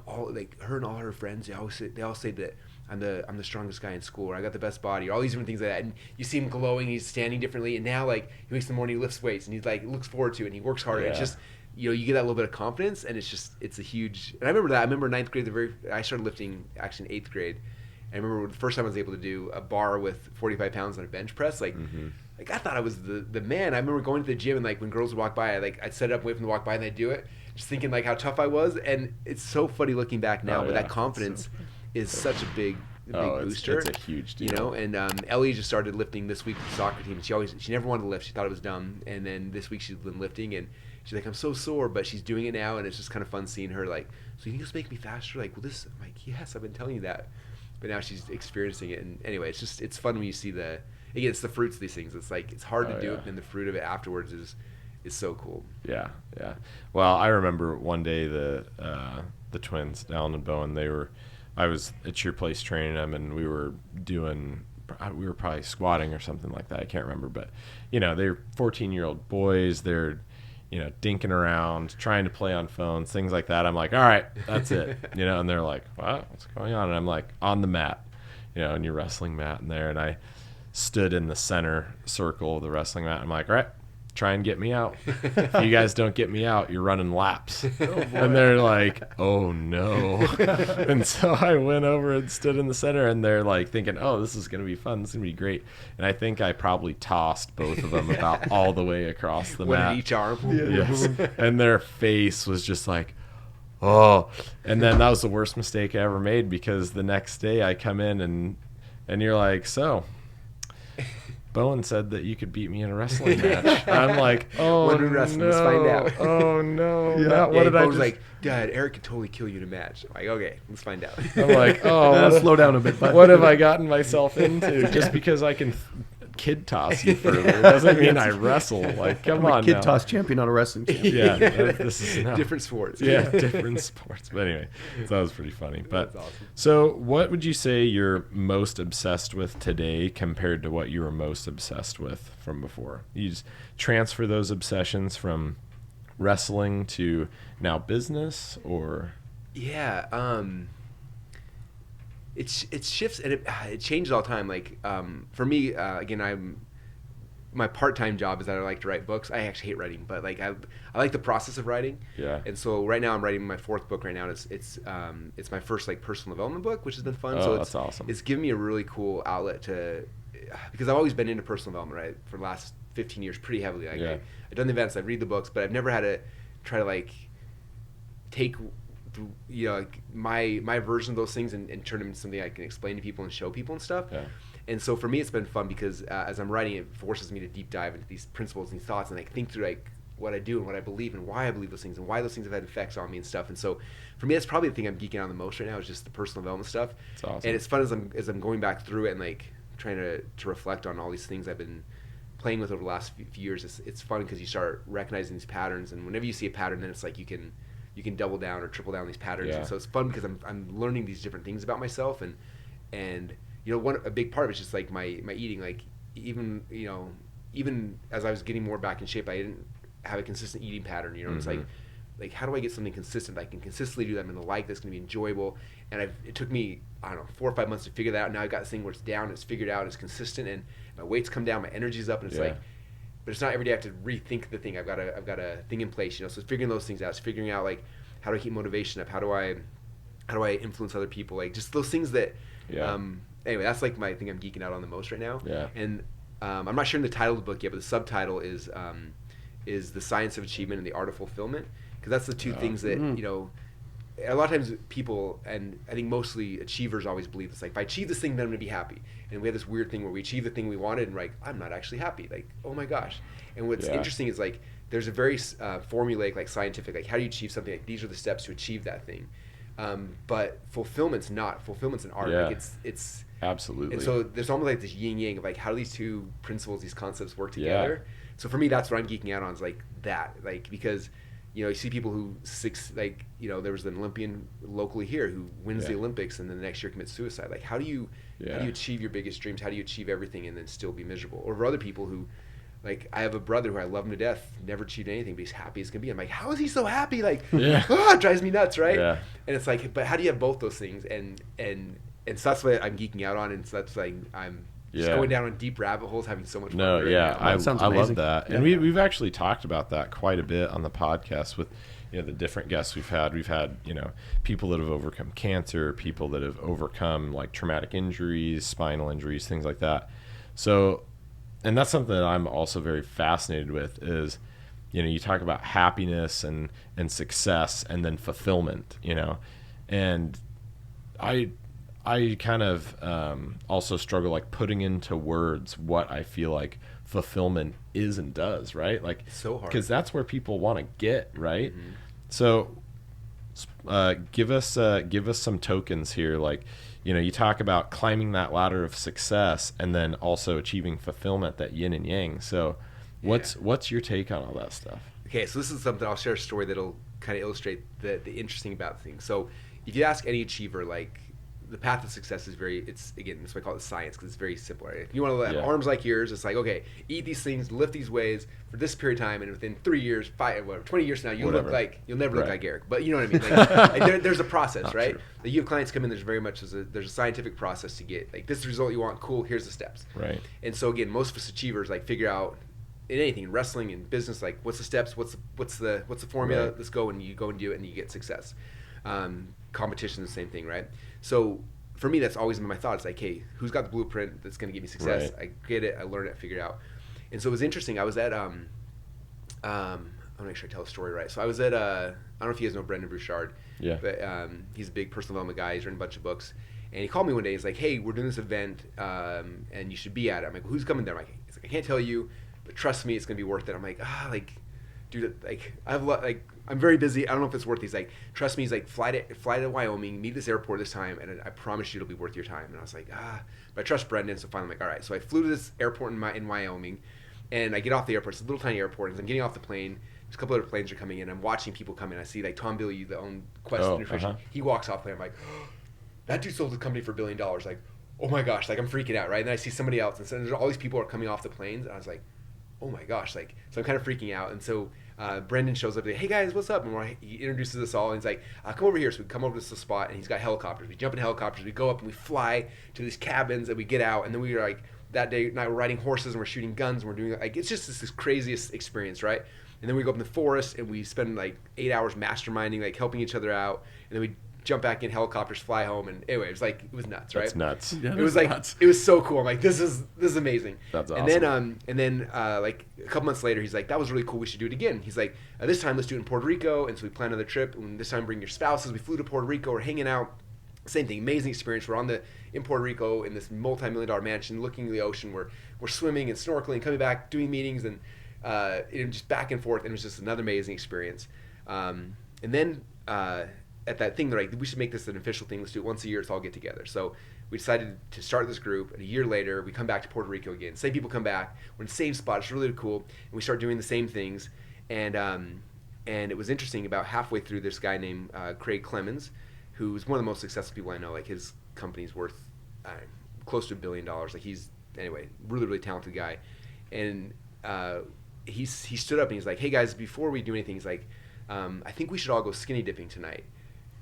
Speaker 2: all like her and all her friends, they all say that I'm the strongest guy in school, or I got the best body, or all these different things like that. And you see him glowing, he's standing differently, and now like he wakes in the morning, he lifts weights, and he's like looks forward to it, and he works harder.
Speaker 1: Yeah.
Speaker 2: It's just, you know, you get that little bit of confidence, and it's a huge. And I remember that. I remember ninth grade, I started lifting actually in 8th grade. I remember the first time I was able to do a bar with 45 pounds on a bench press, like I thought I was the man. I remember going to the gym, and like when girls would walk by, I'd set up, wait for them to walk by, and they'd do it, just thinking like how tough I was. And it's so funny looking back now, but that confidence is such a big booster.
Speaker 1: It's a huge deal.
Speaker 2: You know, and Ellie just started lifting this week with the soccer team. She never wanted to lift. She thought it was dumb. And then this week she's been lifting, and she's like, I'm so sore, but she's doing it now, and it's just kind of fun seeing her like, so you think this make me faster? Like, well, this, I'm like, yes, I've been telling you that. But now she's experiencing it, and anyway, it's fun when you see again, it's the fruits of these things. It's like, it's hard to do it, and the fruit of it afterwards is so cool.
Speaker 1: Yeah. Well, I remember one day the twins, Alan and Bowen, I was at your place training them, and we were probably squatting or something like that. I can't remember, but you know, they're 14-year-old boys. They're, you know, dinking around, trying to play on phones, things like that. I'm like, all right, that's it. You know, and they're like, what? What's going on? And I'm like, on the mat, you know, and your wrestling mat in there. And I stood in the center circle of the wrestling mat. I'm like, all right, try and get me out. If you guys don't get me out, you're running laps. And they're like, oh no. And so I went over and stood in the center, and they're like thinking, oh, this is going to be fun. This is going to be great. And I think I probably tossed both of them about all the way across the mat.
Speaker 2: One in each arm.
Speaker 1: Yes. And their face was just like, oh. And then that was the worst mistake I ever made, because the next day I come in and you're like, so Bowen said that you could beat me in a wrestling match. I'm like, oh,
Speaker 2: when we wrestle, let's find out.
Speaker 1: Oh no.
Speaker 2: What did I was like, Dad, Eric could totally kill you in a match. I'm like, okay, let's find out.
Speaker 1: I'm like, oh,
Speaker 3: slow down a bit. Bud.
Speaker 1: What have I gotten myself into? Just because I can kid toss you further doesn't mean I wrestle. Like, come on,
Speaker 3: kid toss champion on a wrestling team.
Speaker 1: Yeah, this is
Speaker 2: different sports.
Speaker 1: Yeah, different sports. But anyway, so that was pretty funny. But
Speaker 2: that's awesome.
Speaker 1: So, what would you say you're most obsessed with today compared to what you were most obsessed with from before? You just transfer those obsessions from wrestling to now business, or?
Speaker 2: Yeah, it shifts, and it changes all the time. Like for me, again, my part-time job is that I like to write books. I actually hate writing, but like I like the process of writing.
Speaker 1: Yeah.
Speaker 2: And so right now I'm writing my 4th book right now. And it's my first like personal development book, which has been fun.
Speaker 1: Oh,
Speaker 2: so
Speaker 1: that's awesome.
Speaker 2: It's given me a really cool outlet because I've always been into personal development, right, for the last 15 years pretty heavily. Like I've done the events, I read the books, but I've never had to try to like take, you know, like my version of those things and turn them into something I can explain to people and show people and stuff.
Speaker 1: Yeah.
Speaker 2: And so for me, it's been fun because as I'm writing, it forces me to deep dive into these principles and these thoughts, and like think through like what I do and what I believe and why I believe those things and why those things have had effects on me and stuff. And so for me, that's probably the thing I'm geeking on the most right now, is just the personal development stuff.
Speaker 1: That's awesome.
Speaker 2: And it's fun as I'm going back through it and like trying to reflect on all these things I've been playing with over the last few years. It's fun because you start recognizing these patterns, and whenever you see a pattern, then it's like you can double down or triple down these patterns.
Speaker 1: Yeah.
Speaker 2: And so it's fun because I'm learning these different things about myself, and you know, a big part of it's just like my eating. Like even as I was getting more back in shape, I didn't have a consistent eating pattern. You know, It's like how do I get something consistent that I can consistently do that I'm gonna like, that's gonna be enjoyable? And it took me, I don't know, 4 or 5 months to figure that out. Now I've got this thing where it's down, it's figured out, it's consistent, and my weight's come down, my energy's up, and it's like, but it's not every day I have to rethink the thing. I've got a thing in place, you know. So it's figuring those things out. It's figuring out like how do I keep motivation up? How do I influence other people? Like just those things that. Anyway, that's like my thing I'm geeking out on the most right now.
Speaker 1: Yeah.
Speaker 2: And I'm not sharing the title of the book yet, but the subtitle is The Science of Achievement and the Art of Fulfillment, because that's the two things that you know. A lot of times people, and I think mostly achievers, always believe it's like, if I achieve this thing, then I'm going to be happy. And we have this weird thing where we achieve the thing we wanted, and we're like, I'm not actually happy. Like, oh my gosh. And what's interesting is like, there's a very formulaic, like scientific, like how do you achieve something? Like these are the steps to achieve that thing. But fulfillment's not. Fulfillment's an art.
Speaker 1: Yeah.
Speaker 2: Like it's
Speaker 1: Absolutely.
Speaker 2: And so there's almost like this yin yang of like, how do these two principles, these concepts work together?
Speaker 1: Yeah.
Speaker 2: So for me, that's what I'm geeking out on, is like that, like, because you know, you see people who like, you know, there was an Olympian locally here who wins the Olympics and then the next year commits suicide. Like, how do you achieve your biggest dreams? How do you achieve everything and then still be miserable? Or for other people who, like, I have a brother who I love him to death, never achieved anything, but he's happy as can be. I'm like, how is he so happy? Like, it drives me nuts, right?
Speaker 1: Yeah.
Speaker 2: And it's like, but how do you have both those things? And and so that's what I'm geeking out on, and so that's like I'm just going down on deep rabbit holes, having so much fun.
Speaker 1: I love that.
Speaker 3: Yeah.
Speaker 1: And we've actually talked about that quite a bit on the podcast with, the different guests we've had. We've had, people that have overcome cancer, people that have overcome like traumatic injuries, spinal injuries, things like that. So, and that's something that I'm also very fascinated with is, you talk about happiness and success and then fulfillment, and I kind of also struggle like putting into words what I feel like fulfillment is and does, right? Like
Speaker 2: it's so hard
Speaker 1: because that's where people want to get, right?
Speaker 2: Mm-hmm.
Speaker 1: So give us some tokens here, like you talk about climbing that ladder of success and then also achieving fulfillment, that yin and yang. So what's your take on all that stuff?
Speaker 2: Okay, so this is something, I'll share a story that'll kind of illustrate the interesting about things. So if you ask any achiever, like the path of success is that's why I call it science, because it's very simple. Right? If you want to have arms like yours, it's like, okay, eat these things, lift these weights for this period of time, and within 3 years, 20 years from now, you'll never look like Eric. But you know what I mean? Like there's a process, right? Like you have clients come in, there's very much there's a scientific process to get like this is the result you want. Cool, here's the steps.
Speaker 1: Right.
Speaker 2: And so again, most of us achievers like figure out in anything, in wrestling, in business, like what's the steps, what's the formula?
Speaker 1: Right.
Speaker 2: Let's go, and you go and do it, and you get success. Competition, the same thing, right? So for me, that's always been my thought. It's like, hey, who's got the blueprint that's going to give me success?
Speaker 1: Right.
Speaker 2: I get it, I learn it, I figure it out. And so it was interesting. I was at I'm gonna make sure I tell the story right. So I was at I don't know if you guys know Brendan Bouchard.
Speaker 1: Yeah.
Speaker 2: But he's a big personal development guy. He's written a bunch of books. And he called me one day. He's like, hey, we're doing this event, and you should be at it. I'm like, who's coming there? I'm like, he's like, I can't tell you, but trust me, it's gonna be worth it. I'm like, dude, like I'm very busy. I don't know if it's worth it. He's like, trust me. He's like, fly to Wyoming, meet this airport this time, and I promise you it'll be worth your time. And I was like, but I trust Brendan, so finally I'm like, all right. So I flew to this airport in Wyoming, and I get off the airport. It's a little tiny airport. As I'm getting off the plane, there's a couple other planes are coming in. I'm watching people come in. I see like Tom Billy, the own Quest Nutrition. He walks off the plane. I'm like, that dude sold the company for $1 billion. Like, oh my gosh, like I'm freaking out, right? And then I see somebody else, and so there's all these people are coming off the planes, and I was like, oh my gosh, like, so I'm kind of freaking out. And so Brendan shows up, like, hey guys, what's up? And he introduces us all, and he's like, come over here. So we come over to the spot, and he's got helicopters. We jump in helicopters, we go up, and we fly to these cabins, and we get out, and then we were like, that day night we're riding horses, and we're shooting guns, and we're doing, like, it's just this craziest experience, right? And then we go up in the forest, and we spend like 8 hours masterminding, like helping each other out, and then we jump back in helicopters, fly home, and anyway, it was nuts, right?
Speaker 1: That's nuts.
Speaker 3: Yeah,
Speaker 2: it was like nuts. It was so cool. I'm like, this is amazing.
Speaker 1: That's awesome.
Speaker 2: And then like a couple months later, he's like, that was really cool. We should do it again. He's like, this time let's do it in Puerto Rico. And so we planned another trip. And this time bring your spouses. We flew to Puerto Rico. We're hanging out. Same thing, amazing experience. We're in Puerto Rico in this multi-million-dollar mansion, looking at the ocean. We're swimming and snorkeling, coming back, doing meetings, and just back and forth. And it was just another amazing experience. And then at that thing, they're like, we should make this an official thing. Let's do it once a year. Let's all get together. So we decided to start this group. And a year later, we come back to Puerto Rico again. Same people come back. We're in the same spot. It's really cool. And we start doing the same things. And it was interesting. About halfway through, this guy named Craig Clemens, who's one of the most successful people I know. Like his company's worth close to $1 billion. Like anyway, really, really talented guy. And he stood up and he's like, hey guys, before we do anything, he's like, I think we should all go skinny dipping tonight.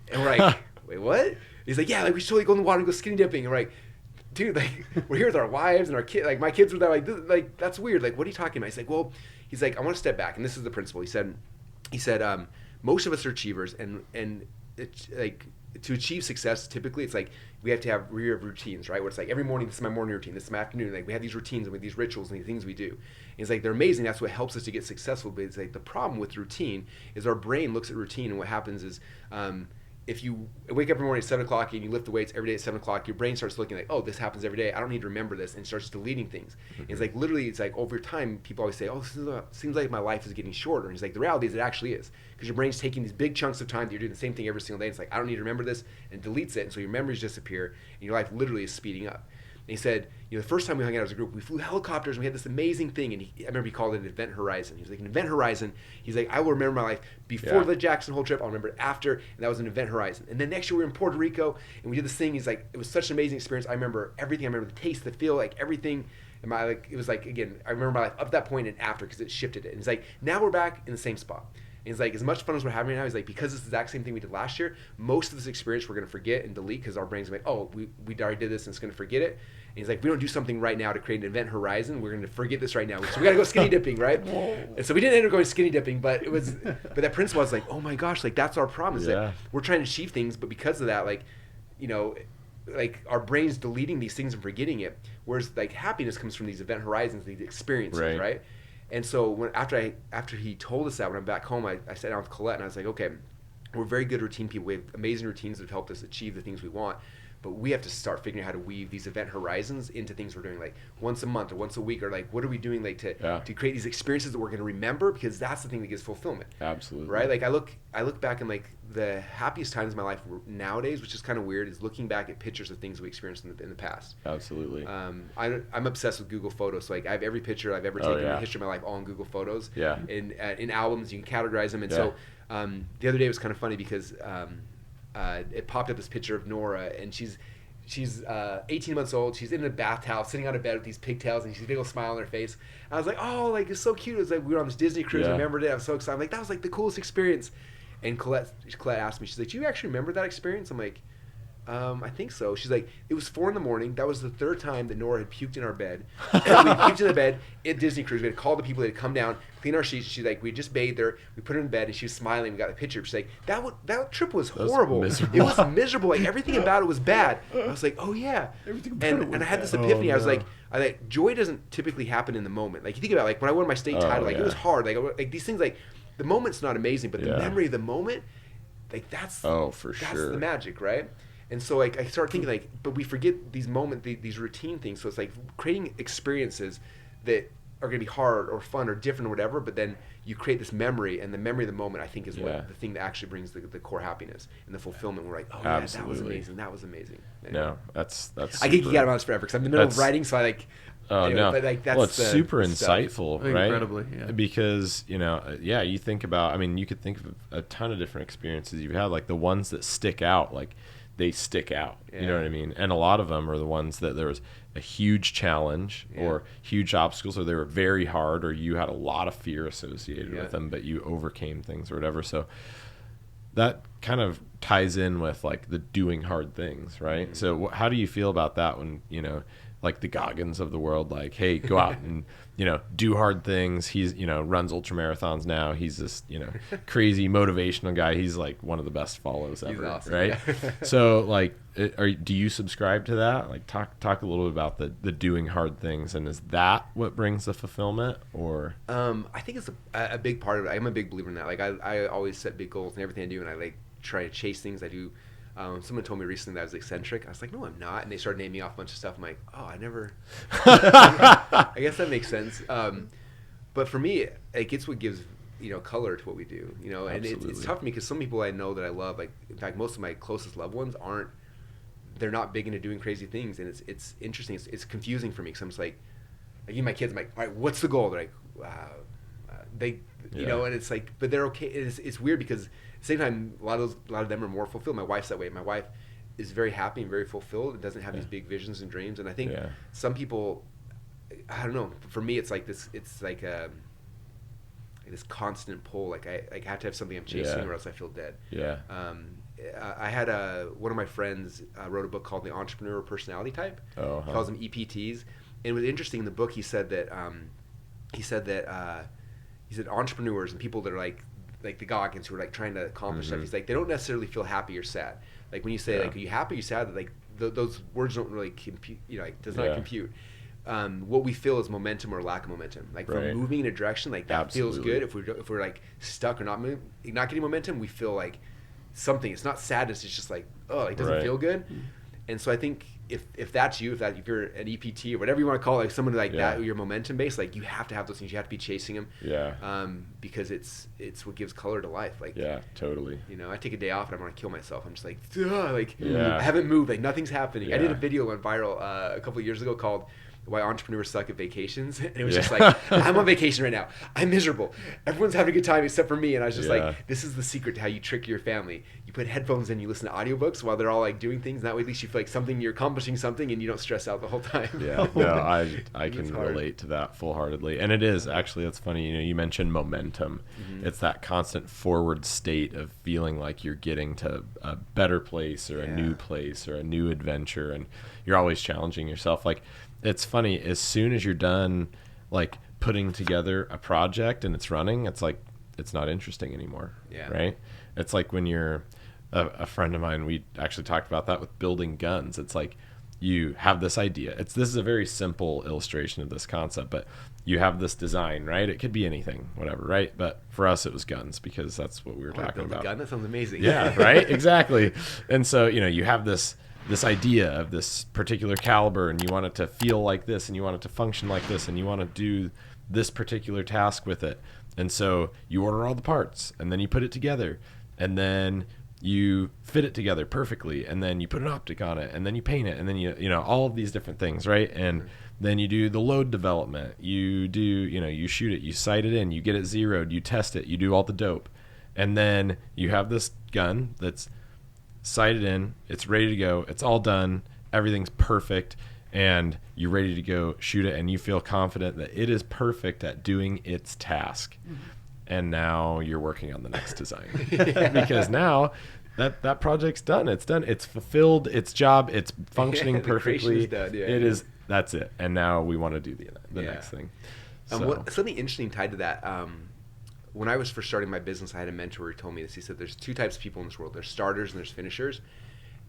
Speaker 2: And we're like, wait, what? He's like, yeah, like we should totally go in the water and go skinny dipping. And we're like, dude, like we're here with our wives and our kids. Like my kids were there, like that's weird. Like, what are you talking about? He's like, well, I want to step back. And this is the principle. He said, most of us are achievers, and it's like to achieve success, typically it's like we have routines, right? Where it's like every morning, this is my morning routine, this is my afternoon. Like we have these routines and we have these rituals and these things we do. And it's like they're amazing. That's what helps us to get successful. But it's like the problem with routine is our brain looks at routine, and what happens is if you wake up every morning at 7 o'clock and you lift the weights every day at 7 o'clock, your brain starts looking like, oh, this happens every day. I don't need to remember this, and starts deleting things. Mm-hmm. It's like literally, it's like over time, people always say, oh, seems like my life is getting shorter. And it's like the reality is it actually is, because your brain's taking these big chunks of time that you're doing the same thing every single day. It's like I don't need to remember this, and deletes it, and so your memories disappear, and your life literally is speeding up. And he said, the first time we hung out as a group, we flew helicopters and we had this amazing thing. And I remember he called it an event horizon. He was like, an event horizon. He's like, I will remember my life before the Jackson Hole trip. I'll remember it after. And that was an event horizon. And then next year we were in Puerto Rico and we did this thing. He's like, it was such an amazing experience. I remember everything. I remember the taste, the feel, like everything. And it was like, again, I remember my life up to that point and after, because it shifted it. And he's like, now we're back in the same spot. And he's like, as much fun as we're having right now, he's like, because it's the exact same thing we did last year, most of this experience we're going to forget and delete because our brain's like, oh, we already did this and it's going to forget it. And he's like, we don't do something right now to create an event horizon, we're going to forget this right now. So we got to go skinny dipping, right? And so we didn't end up going skinny dipping, but that principle was like, oh my gosh, like that's our problem is that we're trying to achieve things, but because of that, like, you know, like our brain's deleting these things and forgetting it. Whereas like happiness comes from these event horizons, these experiences, right? And so after he told us that, when I'm back home, I sat down with Colette and I was like, okay, we're very good routine people. We have amazing routines that have helped us achieve the things we want. But we have to start figuring out how to weave these event horizons into things we're doing like once a month or once a week, or like what are we doing like to create these experiences that we're going to remember, because that's the thing that gives fulfillment.
Speaker 1: Absolutely.
Speaker 2: Right? Like I look back and like the happiest times of my life nowadays, which is kind of weird, is looking back at pictures of things we experienced in the past.
Speaker 1: Absolutely.
Speaker 2: I'm obsessed with Google Photos. So like I have every picture I've ever taken in the history of my life all in Google Photos.
Speaker 1: Yeah.
Speaker 2: In albums, you can categorize them. And so the other day was kind of funny because it popped up this picture of Nora, and she's 18 months old. She's in a bath towel, sitting on a bed with these pigtails, and she's a big old smile on her face. And I was like, oh, like it's so cute. It was like we were on this Disney cruise. I remembered it. I was so excited. I'm like, that was like the coolest experience. And Colette asked me, she's like, do you actually remember that experience? I'm like, I think so. She's like, it was 4 a.m. That was the third time that Nora had puked in our bed. And we puked in the bed at Disney cruise. We had called the people that had come down, clean our sheets. She's like, we just bathed her. We put her in bed, and she was smiling. We got a picture. She's like, that trip was horrible. It was miserable. Like everything about it was bad. I was like, oh yeah. And I had this epiphany. I was like, joy doesn't typically happen in the moment. Like you think about like when I won my state title, like it was hard. Like these things, like the moment's not amazing, but the memory of the moment, like that's the magic, right? And so like I start thinking like, but we forget these these routine things. So it's like creating experiences that are going to be hard or fun or different or whatever, but then you create this memory, and the memory of the moment I think is what the thing that actually brings the core happiness and the fulfillment. We're like, oh yeah, that was amazing. Anyway.
Speaker 1: No, that's
Speaker 2: I could geek out on this forever because I'm in the middle of writing, so I like.
Speaker 1: No.
Speaker 2: But like that's
Speaker 1: super insightful, right?
Speaker 3: Incredibly, yeah.
Speaker 1: Because you think about. I mean, you could think of a ton of different experiences you've had, like the ones that stick out, like. They stick out, you know what I mean? And a lot of them are the ones that there was a huge challenge or huge obstacles, or they were very hard, or you had a lot of fear associated with them, but you overcame things or whatever. So that kind of ties in with like the doing hard things, right? So how do you feel about that when, like the Goggins of the world, like, hey, go out and, do hard things. He's, runs ultra marathons now. He's this, crazy motivational guy. He's like one of the best follows ever, awesome, right? Yeah. So like, do you subscribe to that? Like talk a little bit about the doing hard things, and is that what brings the fulfillment, or?
Speaker 2: I think it's a big part of it. I'm a big believer in that. Like I always set big goals in everything I do, and I like try to chase things. I do. Someone told me recently that I was eccentric. I was like, no, I'm not. And they started naming off a bunch of stuff. I'm like, oh, I never. I guess that makes sense. But for me, like, it's what gives color to what we do. And it's tough for me because some people I know that I love, like in fact, most of my closest loved ones aren't. They're not big into doing crazy things, and it's interesting. It's confusing for me because I'm just like even my kids. I'm like, all right, what's the goal? They're like, and it's like, but they're okay. It's weird because. At the same time, a lot of them are more fulfilled. My wife's that way. My wife is very happy and very fulfilled and doesn't have these big visions and dreams. And I think some people, I don't know. For me, it's like this. It's like this constant pull. Like I have to have something I'm chasing, or else I feel dead. Yeah. I had one of my friends wrote a book called The Entrepreneur Personality Type. Oh. He calls them EPTs. And it was interesting in the book. He said that entrepreneurs and people that are like the Goggins who are like trying to accomplish stuff. He's like, they don't necessarily feel happy or sad. Like when you say like, are you happy or sad? Like those words don't really compute. Does not compute. What we feel is momentum or lack of momentum. Like if we're moving in a direction, like that feels good. If we're like stuck or not getting momentum, we feel like something. It's not sadness. It's just like it doesn't feel good. And so I think if that's you, if you're an EPT or whatever you want to call it, like someone like that, you're momentum based, like you have to have those things. You have to be chasing them. Yeah. Because it's what gives color to life. Like
Speaker 1: totally.
Speaker 2: I take a day off and I want to kill myself. I'm just like I haven't moved. Like nothing's happening. I did a video that went viral a couple of years ago called why entrepreneurs suck at vacations. And it was just like, I'm on vacation right now. I'm miserable. Everyone's having a good time except for me. And I was just like, this is the secret to how you trick your family. You put headphones in, you listen to audiobooks while they're all like doing things. And that way at least you feel like you're accomplishing something and you don't stress out the whole time.
Speaker 1: Yeah, no, I can relate to that full-heartedly. And it is actually, that's funny. You mentioned momentum. It's that constant forward state of feeling like you're getting to a better place or a new place or a new adventure. And you're always challenging yourself. Like, it's funny, as soon as you're done like putting together a project and it's running, it's like it's not interesting anymore. Right? It's like when you're a friend of mine, we actually talked about that with building guns. It's like you have this idea. This is a very simple illustration of this concept, but you have this design, right? It could be anything, whatever, right? But for us, it was guns because that's what we were talking about.
Speaker 2: A gun? That sounds amazing.
Speaker 1: Yeah, right? Exactly. And so, you have this idea of this particular caliber, and you want it to feel like this, and you want it to function like this, and you want to do this particular task with it. And so you order all the parts, and then you put it together, and then you fit it together perfectly, and then you put an optic on it, and then you paint it, and then you know all of these different things, right? And then you do the load development. You do, you shoot it, you sight it in, you get it zeroed, you test it, you do all the dope, and then you have this gun that's sighted in, it's ready to go, it's all done, everything's perfect, and you're ready to go shoot it, and you feel confident that it is perfect at doing its task. And now you're working on the next design because now that project's done. It's done. It's fulfilled its job. It's functioning perfectly.
Speaker 2: Done,
Speaker 1: It is. That's it. And now we want to do the next thing. So.
Speaker 2: Something interesting tied to that. When I was first starting my business, I had a mentor who told me this. He said, there's two types of people in this world. There's starters and there's finishers.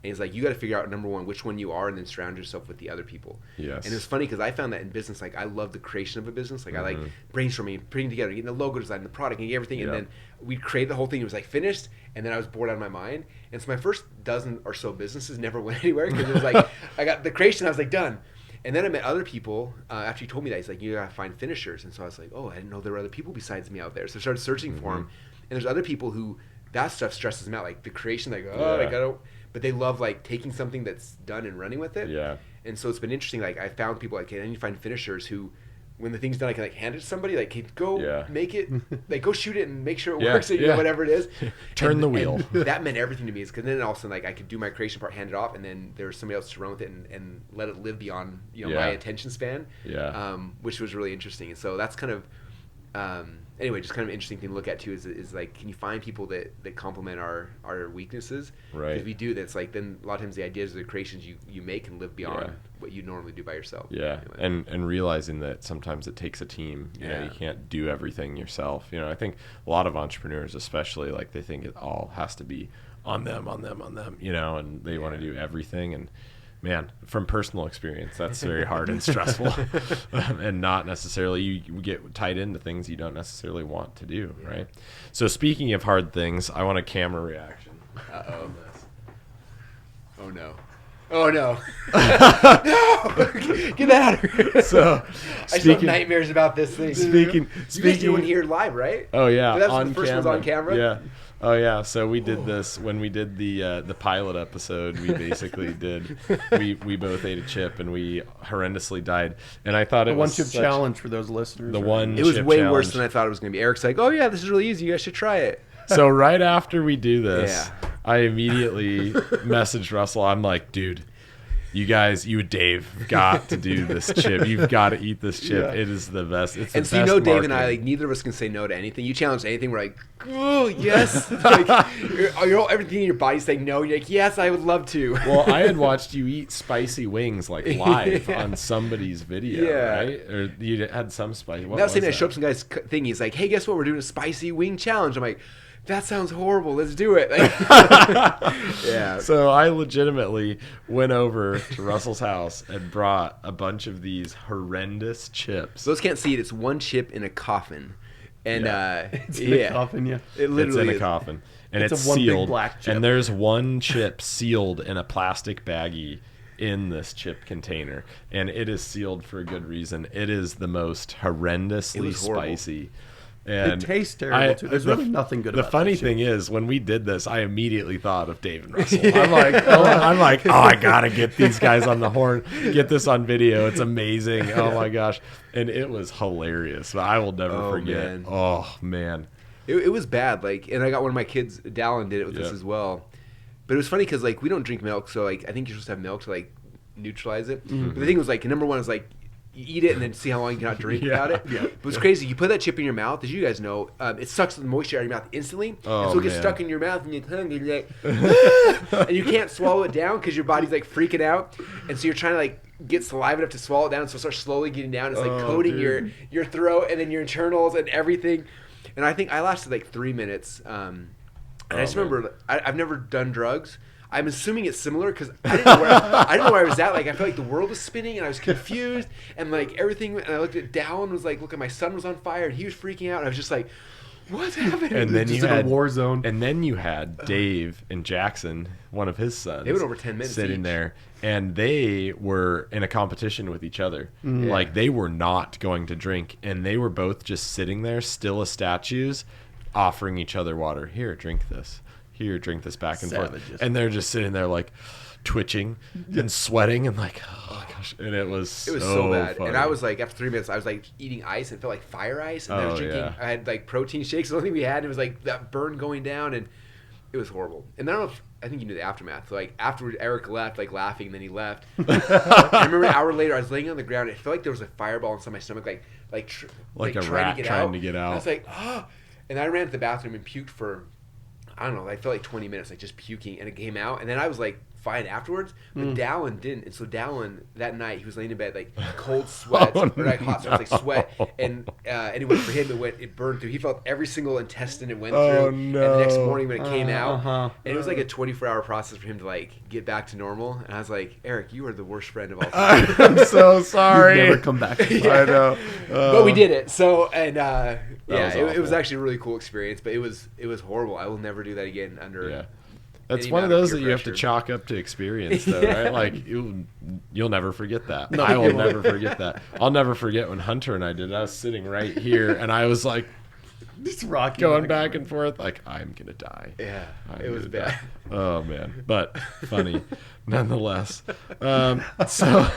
Speaker 2: And he's like, you got to figure out, number one, which one you are, and then surround yourself with the other people.
Speaker 1: Yes.
Speaker 2: And it's funny because I found that in business, like I love the creation of a business. Like I like brainstorming, putting together, getting the logo design, the product, and everything. And then we created the whole thing. It was like finished, and then I was bored out of my mind. And so my first dozen or so businesses never went anywhere because it was like I got the creation. I was like done. And then I met other people after he told me that. He's like, you gotta find finishers. And so I was like, oh, I didn't know there were other people besides me out there. So I started searching for them. And there's other people who that stuff stresses them out, like the creation. Like, I gotta. But they love like taking something that's done and running with it.
Speaker 1: Yeah.
Speaker 2: And so it's been interesting. Like I found people like, I need to find finishers who, when the thing's done, I can like hand it to somebody. Like, hey, go make it. Like, go shoot it and make sure it works. And, whatever it is.
Speaker 1: Turn the wheel.
Speaker 2: And that meant everything to me. Because then all of a sudden, like, I could do my creation part, hand it off, and then there was somebody else to run with it and let it live beyond my attention span.
Speaker 1: Yeah.
Speaker 2: Which was really interesting. And so that's kind of. Anyway, just kind of an interesting thing to look at too is like, can you find people that complement our weaknesses?
Speaker 1: Right.
Speaker 2: Because we do, that's like, then a lot of times the ideas or the creations you make can live beyond what you normally do by yourself.
Speaker 1: Yeah.
Speaker 2: Anyway.
Speaker 1: And realizing that sometimes it takes a team. You know, you can't do everything yourself. I think a lot of entrepreneurs, especially, like they think it all has to be on them, and they want to do everything. And man, from personal experience, that's very hard and stressful, and not necessarily, you get tied into things you don't necessarily want to do, right? So speaking of hard things, I want a camera reaction.
Speaker 2: Uh-oh. Oh, no. Oh, no. No! Get that out of here.
Speaker 1: So,
Speaker 2: I still have nightmares about this thing.
Speaker 1: Speaking,
Speaker 2: you guys doing here live, right?
Speaker 1: Oh, yeah.
Speaker 2: So that's the first one's on camera?
Speaker 1: Yeah. Oh yeah, so we did this when we did the pilot episode. We basically we both ate a chip and we horrendously died. And I thought it was
Speaker 3: one chip challenge for those listeners.
Speaker 2: It was way worse than I thought it was going to be. Eric's like, "Oh yeah, this is really easy. You guys should try it."
Speaker 1: So right after we do this, I immediately messaged Russell. I'm like, dude, you guys, you and Dave got to do this chip. You've got to eat this chip. Yeah. It is the best. It's the
Speaker 2: best.
Speaker 1: And so
Speaker 2: Dave and I, like, neither of us can say no to anything. You challenge anything, we're like, oh, yes. Like, everything in your body's saying no. You're like, yes, I would love to.
Speaker 1: Well, I had watched you eat spicy wings, like, live on somebody's video, right? Or you had some spicy.
Speaker 2: That was the same. I showed up some guy's thing. He's like, hey, guess what? We're doing a spicy wing challenge. I'm like, that sounds horrible. Let's do it. Yeah.
Speaker 1: So I legitimately went over to Russell's house and brought a bunch of these horrendous chips.
Speaker 2: Those can't see it. It's one chip in a coffin. And
Speaker 3: it's in a coffin,
Speaker 2: It literally
Speaker 1: it's in a coffin. And it's
Speaker 3: one
Speaker 1: sealed.
Speaker 3: Big black chip.
Speaker 1: And there's one chip sealed in a plastic baggie in this chip container. And it is sealed for a good reason. It is the most horrendously spicy.
Speaker 3: And it tastes terrible too. There's really nothing good about it.
Speaker 1: The funny thing is, when we did this, I immediately thought of Dave and Russell. I'm like, oh, I gotta get these guys on the horn, get this on video. It's amazing. Oh my gosh, and it was hilarious. I will never forget. Man. Oh man,
Speaker 2: it was bad. Like, and I got one of my kids, Dallin, did it with us as well. But it was funny because like we don't drink milk, so like I think you're supposed to have milk to like neutralize it. Mm-hmm. But the thing was like number one is like you eat it and then see how long you cannot drink without it. Yeah. But it's crazy. You put that chip in your mouth, as you guys know, it sucks the moisture out of your mouth instantly.
Speaker 1: Oh,
Speaker 2: and so it gets stuck in your mouth and your tongue is like, and you can't swallow it down because your body's like freaking out. And so you're trying to like get saliva enough to swallow it down, so it starts slowly getting down. It's like coating your throat and then your internals and everything. And I think I lasted like 3 minutes. And I just remember I've never done drugs. I'm assuming it's similar because I didn't know where I was at. Like I felt like the world was spinning and I was confused and like everything. And I looked at Dallin, was like, look, my son was on fire and he was freaking out. And I was just like, what's happening?
Speaker 1: And then
Speaker 3: just in a war zone.
Speaker 1: And then you had Dave and Jackson, one of his sons.
Speaker 2: They went over 10 minutes
Speaker 1: sitting
Speaker 2: each.
Speaker 1: there, and they were in a competition with each other.
Speaker 3: Yeah.
Speaker 1: Like they were not going to drink, and they were both just sitting there, still as statues, offering each other water. Here, drink this. Here, drink this, back and forth. And they're just sitting there like twitching and sweating and like, oh my gosh. And it was so
Speaker 2: bad.
Speaker 1: funny.
Speaker 2: And I was like, after 3 minutes, I was like eating ice and it felt like fire ice. And I was drinking, I had like protein shakes. The only thing we had, it was like that burn going down and it was horrible. And I don't know if, I think you knew the aftermath. So like afterwards, Eric left, like laughing, and then he left. I remember an hour later, I was laying on the ground. It felt like there was a fireball inside my stomach, like
Speaker 1: a rat trying to get out.
Speaker 2: I was like, oh. And I ran to the bathroom and puked for, I don't know, I felt like 20 minutes, like just puking, and it came out, and then I was like fine afterwards, but Dallin didn't, and so Dallin, that night, he was laying in bed, like cold sweat, or like hot sweat, like sweat, and anyway, for him, it burned through. He felt every single intestine it went through, and the next morning when it came out, and it was like a 24-hour process for him to like get back to normal, and I was like, Eric, you are the worst friend of all time.
Speaker 1: I'm so sorry.
Speaker 3: You'd never come back.
Speaker 1: I know.
Speaker 2: But we did it, so, and it was
Speaker 1: awful.
Speaker 2: actually a really cool experience, but it was horrible. I will never do that again under...
Speaker 1: Yeah. That's one of those that you have to chalk up to experience, though, right? Like you'll never forget that. No, I will never forget that. I'll never forget when Hunter and I did it. I was sitting right here, and I was like,
Speaker 3: just rocking,
Speaker 1: going back and forth, like I'm gonna die.
Speaker 2: Yeah, it was bad.
Speaker 1: Die. Oh man, but funny, nonetheless. So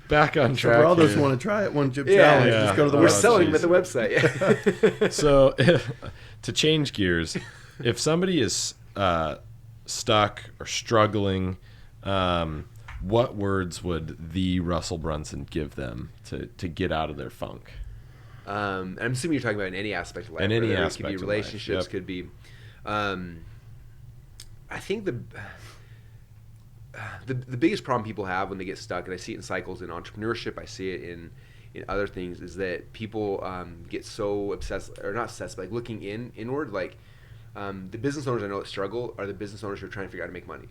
Speaker 1: back on track.
Speaker 3: For all those who want to try it, one chip challenge, just go to the
Speaker 2: We're selling them at the website.
Speaker 1: So to change gears, if somebody is stuck or struggling, what words would the Russell Brunson give them to get out of their funk?
Speaker 2: I'm assuming you're talking about in any aspect of life.
Speaker 1: In any
Speaker 2: it
Speaker 1: aspect
Speaker 2: could be
Speaker 1: of
Speaker 2: relationships,
Speaker 1: life. Yep.
Speaker 2: could be. I think the biggest problem people have when they get stuck, and I see it in cycles in entrepreneurship, I see it in other things, is that people get so obsessed, or not obsessed, but like looking inward, like. The business owners I know that struggle are the business owners who are trying to figure out how to make money,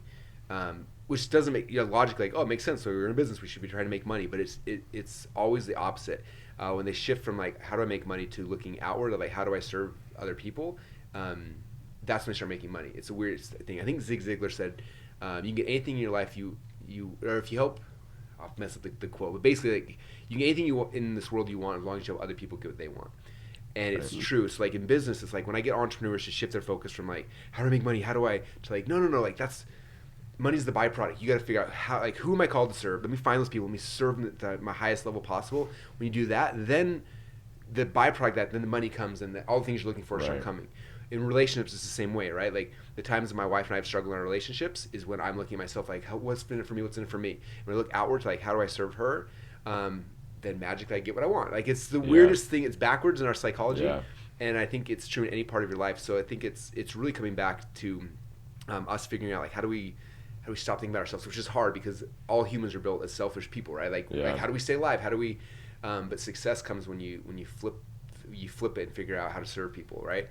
Speaker 2: which doesn't make logically like, oh, it makes sense. So we're in a business, we should be trying to make money, but it's always the opposite. When they shift from like how do I make money to looking outward, like how do I serve other people, that's when they start making money. It's a weird thing. I think Zig Ziglar said, you can get anything in your life you or if you help. I'll mess up the quote, but basically like you can get anything you want in this world you want as long as you help other people get what they want. And it's true. So like in business, it's like when I get entrepreneurs to shift their focus from like how do I make money, how do I, to like no, like that's money's the byproduct. You got to figure out how, like, who am I called to serve? Let me find those people. Let me serve them at my highest level possible. When you do that, then the byproduct then the money comes and all the things you're looking for start coming. In relationships, it's the same way, right? Like the times that my wife and I have struggled in our relationships is when I'm looking at myself like, what's in it for me? What's in it for me? When I look outward to like, how do I serve her? Then magically I get what I want. Like it's the weirdest thing. It's backwards in our psychology, and I think it's true in any part of your life. So I think it's really coming back to us figuring out like how do we stop thinking about ourselves, which is hard because all humans are built as selfish people, right? Like how do we stay alive? How do we? But success comes when you flip it and figure out how to serve people, right?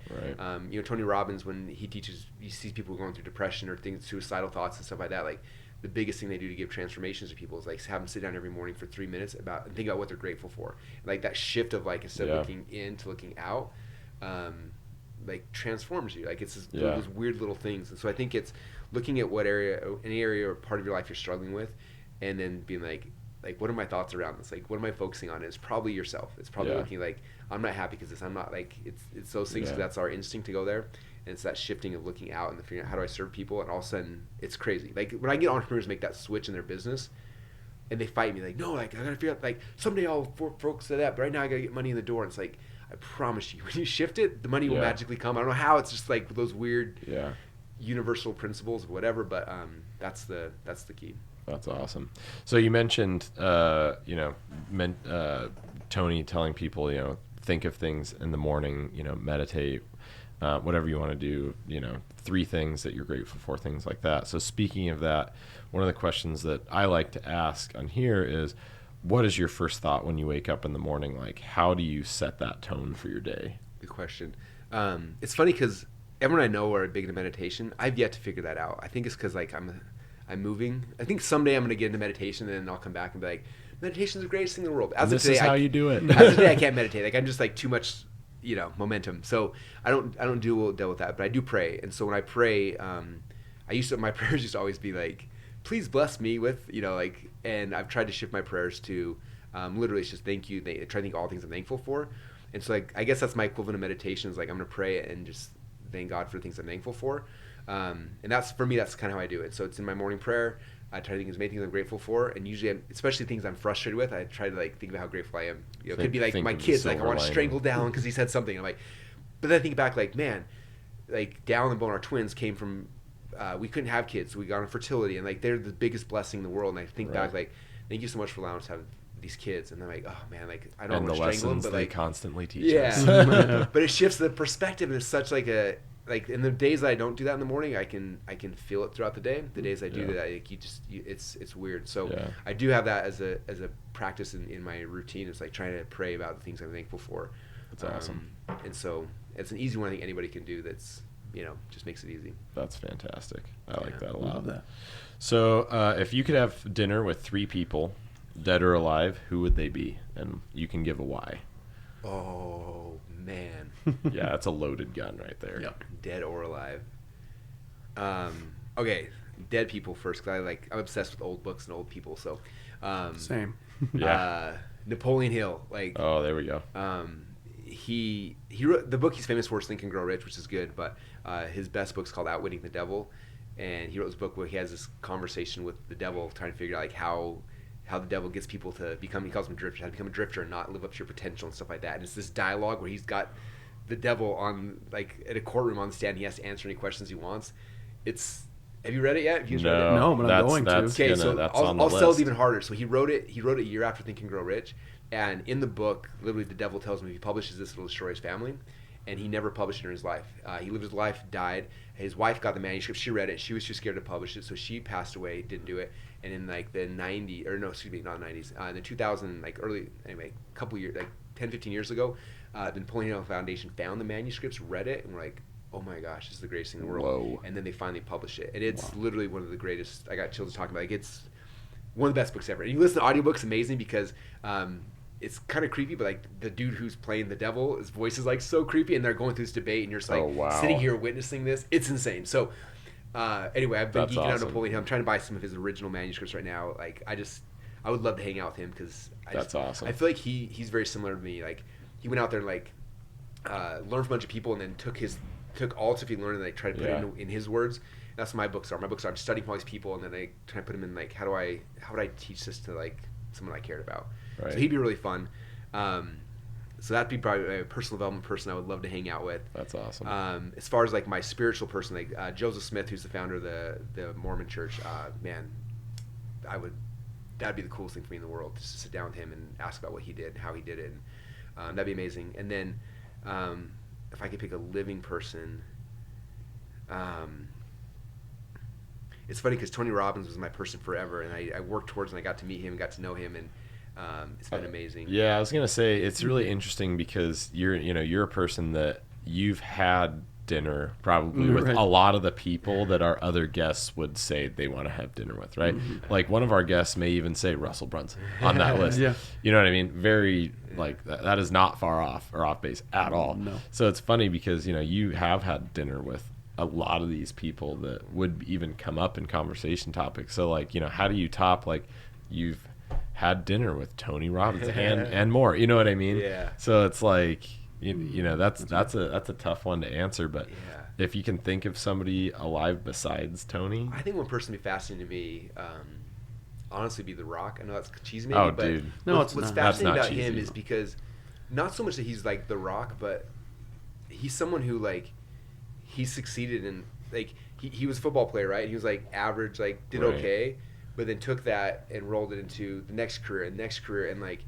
Speaker 2: Tony Robbins, when he sees people going through depression or suicidal thoughts and stuff like that, like the biggest thing they do to give transformations to people is like have them sit down every morning for 3 minutes and think about what they're grateful for. Like that shift of like instead of looking in to looking out, like transforms you. Like it's those weird little things. And so I think it's looking at any area or part of your life you're struggling with, and then being like, what are my thoughts around this? Like, what am I focusing on? It's probably yourself. It's probably looking like, I'm not happy because this. I'm not like, it's those things. 'Cause that's our instinct to go there. And it's that shifting of looking out and figuring out how do I serve people. And all of a sudden it's crazy. Like when I get entrepreneurs make that switch in their business and they fight me like, no, like I got to figure out, like someday I'll focus on that. But right now I got to get money in the door. And it's like, I promise you, when you shift it, the money will magically come. I don't know how. It's just like those weird universal principles, whatever. But that's the key.
Speaker 1: That's awesome. So you mentioned, Tony telling people, think of things in the morning, meditate, whatever you want to do, 3 things that you're grateful for, things like that. So speaking of that, one of the questions that I like to ask on here is, what is your first thought when you wake up in the morning? Like, how do you set that tone for your day?
Speaker 2: Good question. It's funny because everyone I know are big into meditation. I've yet to figure that out. I think it's because like I'm moving. I think someday I'm going to get into meditation and then I'll come back and be like, meditation's the greatest thing in the world.
Speaker 1: As this is how you do it.
Speaker 2: As of today, I can't meditate. Like I'm just like too much, momentum. So I don't deal with that, but I do pray. And so when I pray, my prayers used to always be like, please bless me with, and I've tried to shift my prayers to literally it's just thank you. Try to think all things I'm thankful for. And so like, I guess that's my equivalent of meditation is like, I'm going to pray and just thank God for the things I'm thankful for. And that's, for me, that's kind of how I do it. So it's in my morning prayer. I try to think of as many things I'm grateful for, and usually, especially things I'm frustrated with, I try to like think about how grateful I am. It could be like my kids, like I want to strangle Dallin because he said something. I'm like, but then I think back, like man, like Dallin and Bone, our twins, came from we couldn't have kids, so we got on fertility, and like they're the biggest blessing in the world. And I think back, like thank you so much for allowing us to have these kids, and I'm like, oh man, like I don't want to strangle them, but
Speaker 1: they
Speaker 2: like
Speaker 1: constantly teach us.
Speaker 2: But it shifts the perspective, and it's such like a. Like in the days that I don't do that in the morning, I can feel it throughout the day. The days I do that, like it's weird. So I do have that as a practice in my routine. It's like trying to pray about the things I'm thankful for.
Speaker 1: That's awesome.
Speaker 2: And so it's an easy one I think anybody can do. That's just makes it easy.
Speaker 1: That's fantastic. I like that a lot.
Speaker 3: Love that.
Speaker 1: So if you could have dinner with 3 people, dead or alive, who would they be? And you can give a why.
Speaker 2: Oh man.
Speaker 1: Yeah, that's a loaded gun right there.
Speaker 2: Yep. Dead or alive. Okay, dead people first because I'm obsessed with old books and old people. So,
Speaker 3: same.
Speaker 1: Yeah.
Speaker 2: Napoleon Hill,
Speaker 1: Oh, there we go.
Speaker 2: He wrote the book he's famous for is Think and Grow Rich, which is good, but his best book's called Outwitting the Devil, and he wrote this book where he has this conversation with the devil, trying to figure out like how the devil gets people to become, he calls them drifters, how to become a drifter and not live up to your potential and stuff like that. And it's this dialogue where he's got the devil on like at a courtroom on the stand. He has to answer any questions he wants. Have you read it yet? Have you read it?
Speaker 3: No, but I'm going to.
Speaker 2: Okay, so I'll sell it even harder. So he wrote it a year after Think and Grow Rich. And in the book, literally the devil tells him if he publishes this, it'll destroy his family. And he never published it in his life. He lived his life, died. His wife got the manuscript. She read it. She was too scared to publish it. So she passed away, didn't do it. And in like the 90s, or no, excuse me, not 90s, in the 2000, like early, anyway, a couple years, like 10, 15 years ago, the Napoleon Hill Foundation found the manuscripts, read it, and were like, oh my gosh, this is the greatest thing in the world.
Speaker 1: Whoa.
Speaker 2: And then they finally published it. And it's literally one of the greatest, I got chills talking about it. Like, it's one of the best books ever. And you listen to audiobooks, amazing because it's kind of creepy, but like the dude who's playing the devil, his voice is like so creepy, and they're going through this debate, and you're just like sitting here witnessing this. It's insane. So anyway, I've been geeking out Napoleon Hill. I'm trying to buy some of his original manuscripts right now. Like I would love to hang out with him because
Speaker 1: that's awesome.
Speaker 2: I feel like he's very similar to me. Like he went out there and like learned from a bunch of people, and then took all the stuff he learned and like tried to put it in his words. That's what my books are. My books are I'm studying from all these people, and then I try to put them in like how would I teach this to like someone I cared about. Right. So he'd be really fun. So that'd be probably a personal development person I would love to hang out with.
Speaker 1: That's awesome.
Speaker 2: As far as like my spiritual person, like Joseph Smith, who's the founder of the Mormon Church, man, that'd be the coolest thing for me in the world, just to sit down with him and ask about what he did, how he did it. And, that'd be amazing. And then if I could pick a living person, it's funny because Tony Robbins was my person forever, and I worked towards, and I got to meet him, got to know him, and it's been amazing.
Speaker 1: Yeah, I was gonna say it's really interesting because you're a person that you've had dinner probably with a lot of the people that our other guests would say they want to have dinner with, right? Like one of our guests may even say Russel Brunson on that list. Yeah. You know what I mean? Very like that is not far off or off base at all.
Speaker 3: No.
Speaker 1: So it's funny because you have had dinner with a lot of these people that would even come up in conversation topics. So like how do you top like you've had dinner with Tony Robbins and more. You know what I mean?
Speaker 2: Yeah.
Speaker 1: So it's like, you know, that's a tough one to answer. But if you can think of somebody alive besides Tony,
Speaker 2: I think one person would be fascinating to me. Honestly, be The Rock. I know that's cheesy, maybe,
Speaker 1: oh,
Speaker 2: but
Speaker 1: dude,
Speaker 2: what's fascinating about
Speaker 1: cheesy.
Speaker 2: him is because not so much that he's like The Rock, but he's someone who like he succeeded in like he was a football player, right? He was like average, like did okay, but then took that and rolled it into the next career and like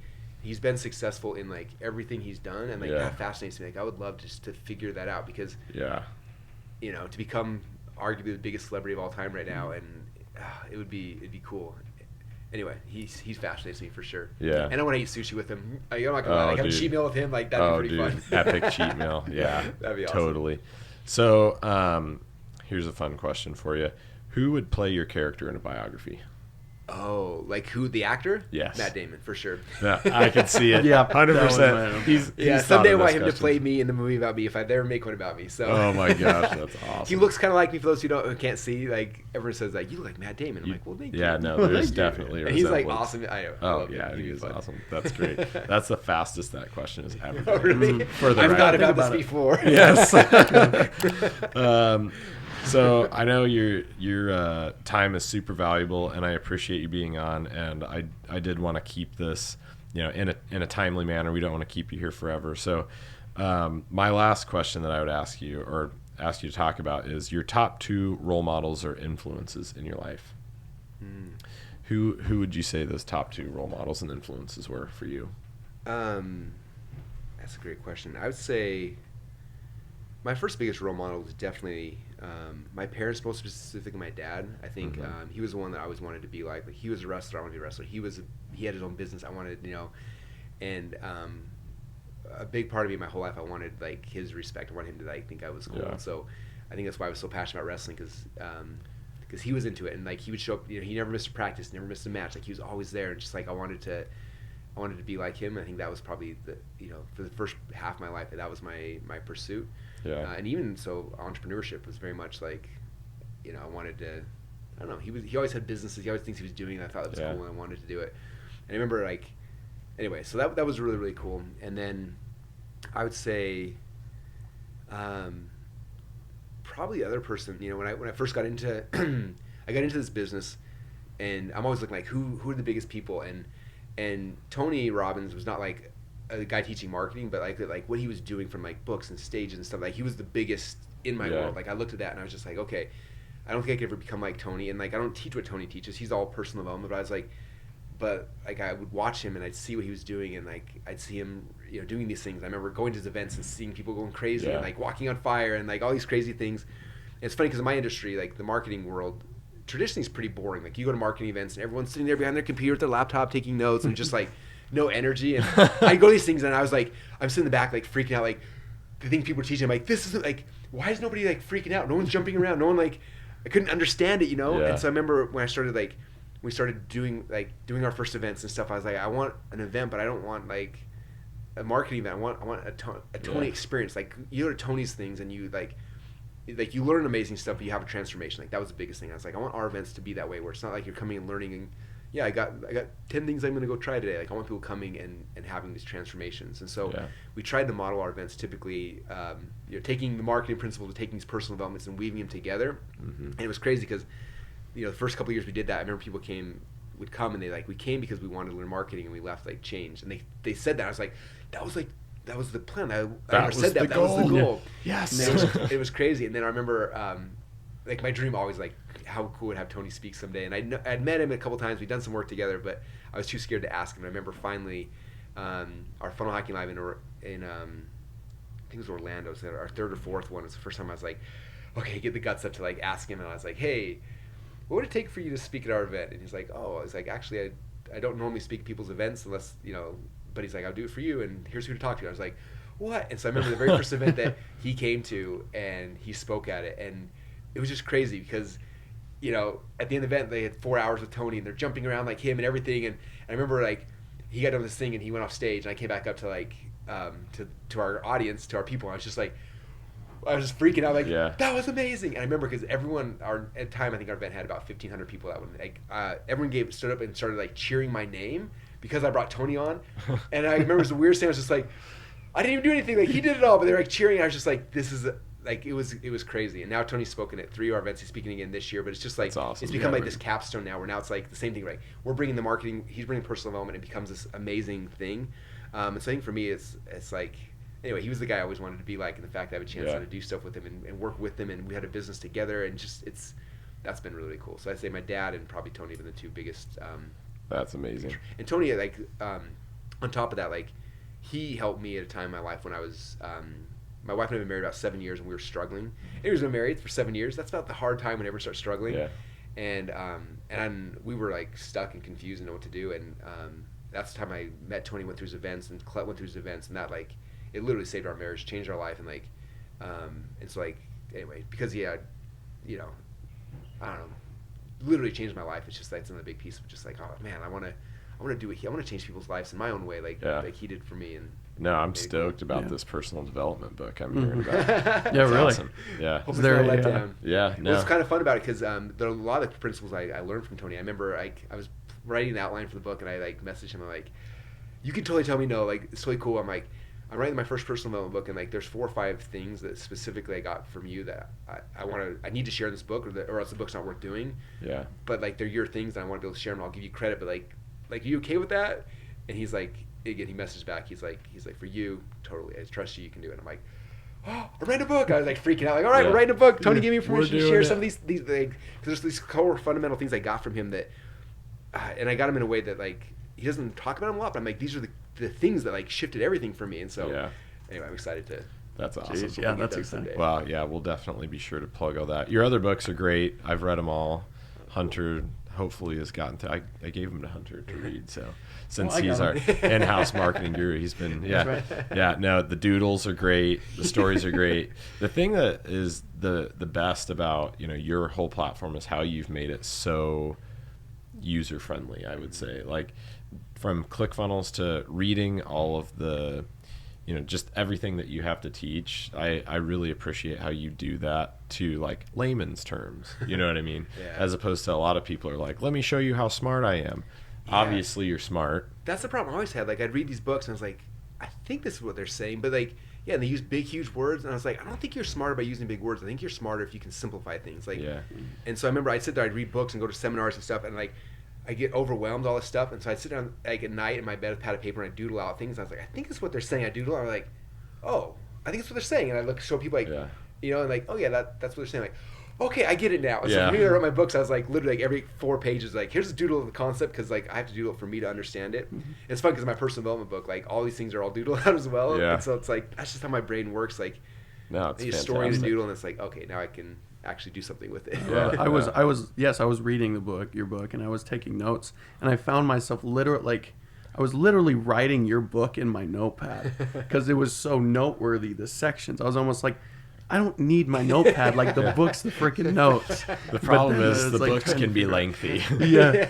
Speaker 2: he's been successful in like everything he's done, and like that fascinates me. Like I would love just to figure that out because you know, to become arguably the biggest celebrity of all time right now, and it'd be cool. Anyway, he's fascinates me for sure. Yeah. And I want to eat sushi with him. I'm not gonna lie. Like, have a cheat meal with him, like that'd be pretty fun.
Speaker 1: Epic cheat meal. Yeah.
Speaker 2: That'd be awesome.
Speaker 1: Totally. So, here's a fun question for you. Who would play your character in a biography?
Speaker 2: Oh, like who? The actor?
Speaker 1: Yes.
Speaker 2: Matt Damon, for sure.
Speaker 1: Yeah, I can see it. 100%. He's
Speaker 2: someday I want him to play me in the movie about me if I ever make one about me. So.
Speaker 1: Oh my gosh, that's awesome.
Speaker 2: He looks kind of like me. For those who can't see, like everyone says, like you look like Matt Damon. I'm like, well, thank you.
Speaker 1: Yeah, no, there's definitely.
Speaker 2: And he's like awesome. I
Speaker 1: love him. He is awesome. That's great. That's the fastest that question has ever been.
Speaker 2: Oh, really?
Speaker 1: I've
Speaker 2: thought about this before.
Speaker 1: Yes. So I know your time is super valuable, and I appreciate you being on. And I did want to keep this, you know, in a timely manner. We don't want to keep you here forever. So my last question that I would ask you to talk about is your top 2 role models or influences in your life. Who would you say those top 2 role models and influences were for you?
Speaker 2: That's a great question. I would say my first biggest role model was definitely my parents, most specifically my dad. I think he was the one that I always wanted to be like. Like he was a wrestler, I wanted to be a wrestler. He had his own business, I wanted, you know, and a big part of me my whole life, I wanted like his respect. I wanted him to like think I was cool. And so I think that's why I was so passionate about wrestling, because he was into it, and like he would show up. You know, he never missed a practice, never missed a match. Like he was always there, and just like I wanted to be like him. I think that was probably for the first half of my life, that was my pursuit. Yeah. And even so, entrepreneurship was very much like, you know, I wanted to. I don't know. He always had businesses. He always thinks he was doing. And I thought that was cool, and I wanted to do it. And I remember like, anyway, so that was really, really cool. And then I would say, probably the other person. You know, when I first got into, I got into this business, and I'm always looking like who are the biggest people, and Tony Robbins was not like a guy teaching marketing, but like what he was doing from like books and stages and stuff. Like he was the biggest in my world. Like I looked at that and I was just like, okay, I don't think I could ever become like Tony. And like I don't teach what Tony teaches. He's all personal development. But I was like, I would watch him and I'd see what he was doing, and like I'd see him, you know, doing these things. I remember going to his events and seeing people going crazy and like walking on fire and like all these crazy things. And it's funny because in my industry, like the marketing world, traditionally is pretty boring. Like you go to marketing events and everyone's sitting there behind their computer with their laptop taking notes and just like no energy. And I go to these things and I was like, I'm sitting in the back like freaking out, like the things people are teaching. I'm like, this isn't like, why is nobody like freaking out? No one's jumping around. No one like, I couldn't understand it, you know? And so I remember when I started like, we started doing our first events and stuff, I was like, I want an event, but I don't want like a marketing event. I want a Tony experience. Like you go to Tony's things and you like you learn amazing stuff, but you have a transformation. Like that was the biggest thing. I was like, I want our events to be that way, where it's not like you're coming and learning and I got 10 things I'm going to go try today. Like I want people coming and having these transformations. And so we tried to model our events typically, you know, taking the marketing principles of taking these personal developments and weaving them together. And it was crazy because, you know, the first couple of years we did that, I remember people would come and we came because we wanted to learn marketing, and we left like changed. And they said that. I was like, that was the plan. I never said that. That was the goal.
Speaker 1: Yes.
Speaker 2: And it was crazy. And then I remember, like my dream always like how cool would have Tony speak someday. And I'd met him a couple times. We'd done some work together, but I was too scared to ask him. And I remember finally, our funnel hacking live in I think it was Orlando. So our third or fourth one was the first time I was like, okay, get the guts up to like ask him. And I was like, hey, what would it take for you to speak at our event? And he's like, oh, I was like, actually, I don't normally speak at people's events unless, you know, but he's like, I'll do it for you, and here's who to talk to. I was like, what? And so I remember the very first event that he came to, and he spoke at it, and it was just crazy because, you know, at the end of the event, they had 4 hours with Tony, and they're jumping around like him and everything, and I remember like he got on this thing, and he went off stage, and I came back up to like to our audience, to our people, and I was just like, I was just freaking out, like, that was amazing. And I remember because everyone, at the time, I think our event had about 1,500 people that would, like, everyone stood up and started, like, cheering my name because I brought Tony on. And I remember it was the weirdest thing. I was just like, I didn't even do anything. Like, he did it all, but they were, like, cheering. I was just like, this is, like, it was crazy. And now Tony's spoken at 3 of our events. He's speaking again this year, but it's just like, awesome. It's become like this capstone now where now it's like the same thing, right? We're bringing the marketing, he's bringing personal development. It becomes this amazing thing. And so I think for me, it's like, anyway, he was the guy I always wanted to be like, and the fact that I have a chance to do stuff with him and work with him, and we had a business together, and just, that's been really, really cool. So I'd say my dad and probably Tony have been the 2 biggest.
Speaker 1: That's amazing.
Speaker 2: And Tony, like, on top of that, like, he helped me at a time in my life when I was, my wife and I have been married about 7 years, and we were struggling. And we been married for 7 years. That's about the hard time when everyone starts struggling. Yeah. And we were, like, stuck and confused and know what to do. And that's the time I met Tony, went through his events, and Colette went through his events, and that, like, it literally saved our marriage, changed our life, and, like, it's like, anyway, because he had, you know, I don't know, literally changed my life. It's just like, it's another big piece of just like, oh man, I want to do it. I want to change people's lives in my own way, like he did for me. And
Speaker 1: no, I'm stoked about this personal development book I'm hearing about.
Speaker 3: Yeah, really.
Speaker 1: Awesome. Yeah.
Speaker 2: Hopefully it's not let down.
Speaker 1: Yeah. No.
Speaker 2: Well, it's kind of fun about it because there are a lot of principles I learned from Tony. I remember I was writing the outline for the book, and I, like, messaged him. I'm like, you can totally tell me no. Like, it's totally cool. I'm like, I'm writing my first personal development book, and, like, there's 4 or 5 things that specifically I got from you that I need to share in this book, or else the book's not worth doing.
Speaker 1: Yeah.
Speaker 2: But, like, they're your things, and I want to be able to share them. I'll give you credit, but like, are you okay with that? And he's like, again, he messaged back. He's like, for you, totally. I trust you. You can do it. And I'm like, oh, I'm writing a book. I was, like, freaking out. Like, all right, we're writing a book. Tony gave me permission to share some of these like, because there's these core fundamental things I got from him that, and I got him in a way that, like, he doesn't talk about them a lot, but I'm like, these are the things that, like, shifted everything for me. And so, anyway, I'm excited to.
Speaker 1: That's awesome.
Speaker 3: Jeez, yeah, that's exciting.
Speaker 1: Wow, yeah, we'll definitely be sure to plug all that. Your other books are great. I've read them all. Hunter hopefully has gotten to. I gave them to Hunter to read. So since he's our in-house marketing guru, he's been No, the doodles are great. The stories are great. The thing that is the best about, you know, your whole platform is how you've made it so user friendly. I would say, like, from Clickfunnels to reading all of the, you know, just everything that you have to teach. I really appreciate how you do that to, like, layman's terms. You know what I mean? As opposed to a lot of people are like, let me show you how smart I am. Obviously, you're smart.
Speaker 2: That's the problem I always had. Like, I'd read these books, and I was like, I think this is what they're saying. But, like, and they use big, huge words. And I was like, I don't think you're smarter by using big words. I think you're smarter if you can simplify things. Like, and so I remember I'd sit there, I'd read books and go to seminars and stuff, and, like, I get overwhelmed all this stuff, and so I'd sit down, like, at night in my bed with a pad of paper, and I'd doodle out things. I was like, I think it's what they're saying. I doodle, and I'm like, oh, I think it's what they're saying. And I show people, like, you know, and, like, oh yeah, that's what they're saying. Like, okay, I get it now. And so when I wrote my books, I was like, literally, like, every 4 pages, like, here's a doodle of the concept, because, like, I have to doodle it for me to understand it. Mm-hmm. It's fun because my personal development book, like, all these things are all doodled out as well. And so it's like, that's just how my brain works. Like,
Speaker 1: it's
Speaker 2: story in a doodle, and it's like, okay, now I can actually do something with it.
Speaker 3: I was reading your book, and I was taking notes, and I found myself I was literally writing your book in my notepad because it was so noteworthy, the sections. I was almost like, I don't need my notepad, like the book's the freaking notes.
Speaker 1: The problem is the books can be lengthy.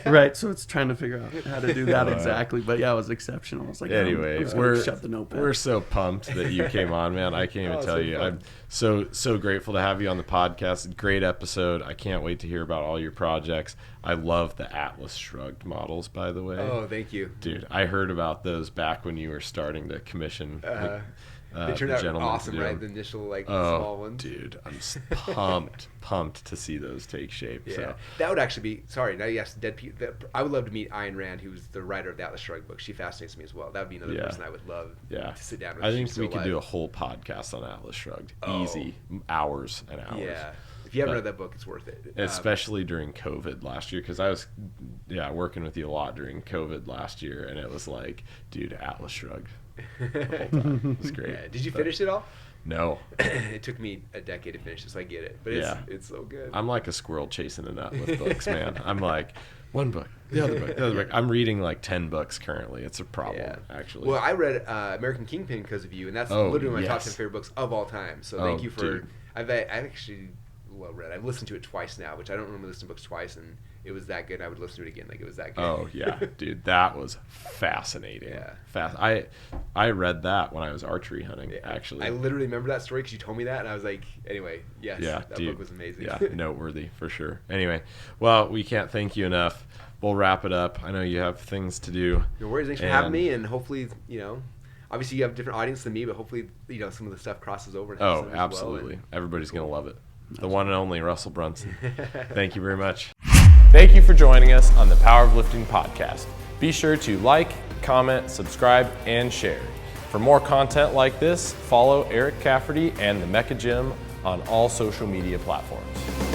Speaker 3: Right. So it's trying to figure out how to do that exactly. But yeah, it was exceptional. I was like,
Speaker 1: anyway,
Speaker 3: shut the notepad.
Speaker 1: We're so pumped that you came on, man. I can't even tell you. Fun. I'm so grateful to have you on the podcast. Great episode. I can't wait to hear about all your projects. I love the Atlas Shrugged models, by the way.
Speaker 2: Oh, thank you.
Speaker 1: Dude, I heard about those back when you were starting to commission
Speaker 2: they turned out awesome, right? The initial, like, small ones.
Speaker 1: Dude, I'm pumped to see those take shape.
Speaker 2: Yeah,
Speaker 1: so.
Speaker 2: That would actually be. Sorry, now you asked dead people. I would love to meet Ayn Rand, who's the writer of the Atlas Shrugged book. She fascinates me as well. That would be another person I would love to sit down with.
Speaker 1: I think we could do a whole podcast on Atlas Shrugged. Easy, hours and hours.
Speaker 2: Yeah. If you haven't read that book, it's worth it.
Speaker 1: Especially during COVID last year, because I was working with you a lot during COVID last year, and it was like, dude, Atlas Shrugged. The whole time. It's great.
Speaker 2: Yeah. Did you finish it all?
Speaker 1: No.
Speaker 2: It took me a decade to finish it, so I get it. But it's so good.
Speaker 1: I'm like a squirrel chasing a nut with books, man. I'm like, one book, the other book. I'm reading like 10 books currently. It's a problem, actually.
Speaker 2: Well, I read American Kingpin because of you, and that's literally my top 10 favorite books of all time. So thank you for. I've actually well read. I've listened to it twice now, which I don't remember listening to books twice, and it was that good. I would listen to it again, like it was that good.
Speaker 1: Oh yeah, dude, that was fascinating.
Speaker 2: Yeah.
Speaker 1: I read that when I was archery hunting.
Speaker 2: Yeah.
Speaker 1: Actually,
Speaker 2: I literally remember that story because you told me that, and I was like, anyway, yes,
Speaker 1: yeah,
Speaker 2: that
Speaker 1: dude,
Speaker 2: book was amazing.
Speaker 1: Yeah, noteworthy for sure. Anyway, well, we can't thank you enough. We'll wrap it up. I know you have things to do.
Speaker 2: No worries. Thanks for having me, and hopefully, obviously you have a different audience than me, but hopefully, some of the stuff crosses over.
Speaker 1: Oh, absolutely. Everybody's going to love it. The one and only Russel Brunson. Thank you very much. Thank you for joining us on the Power of Lifting podcast. Be sure to like, comment, subscribe, and share. For more content like this, follow Eric Cafferty and the Mecca Gym on all social media platforms.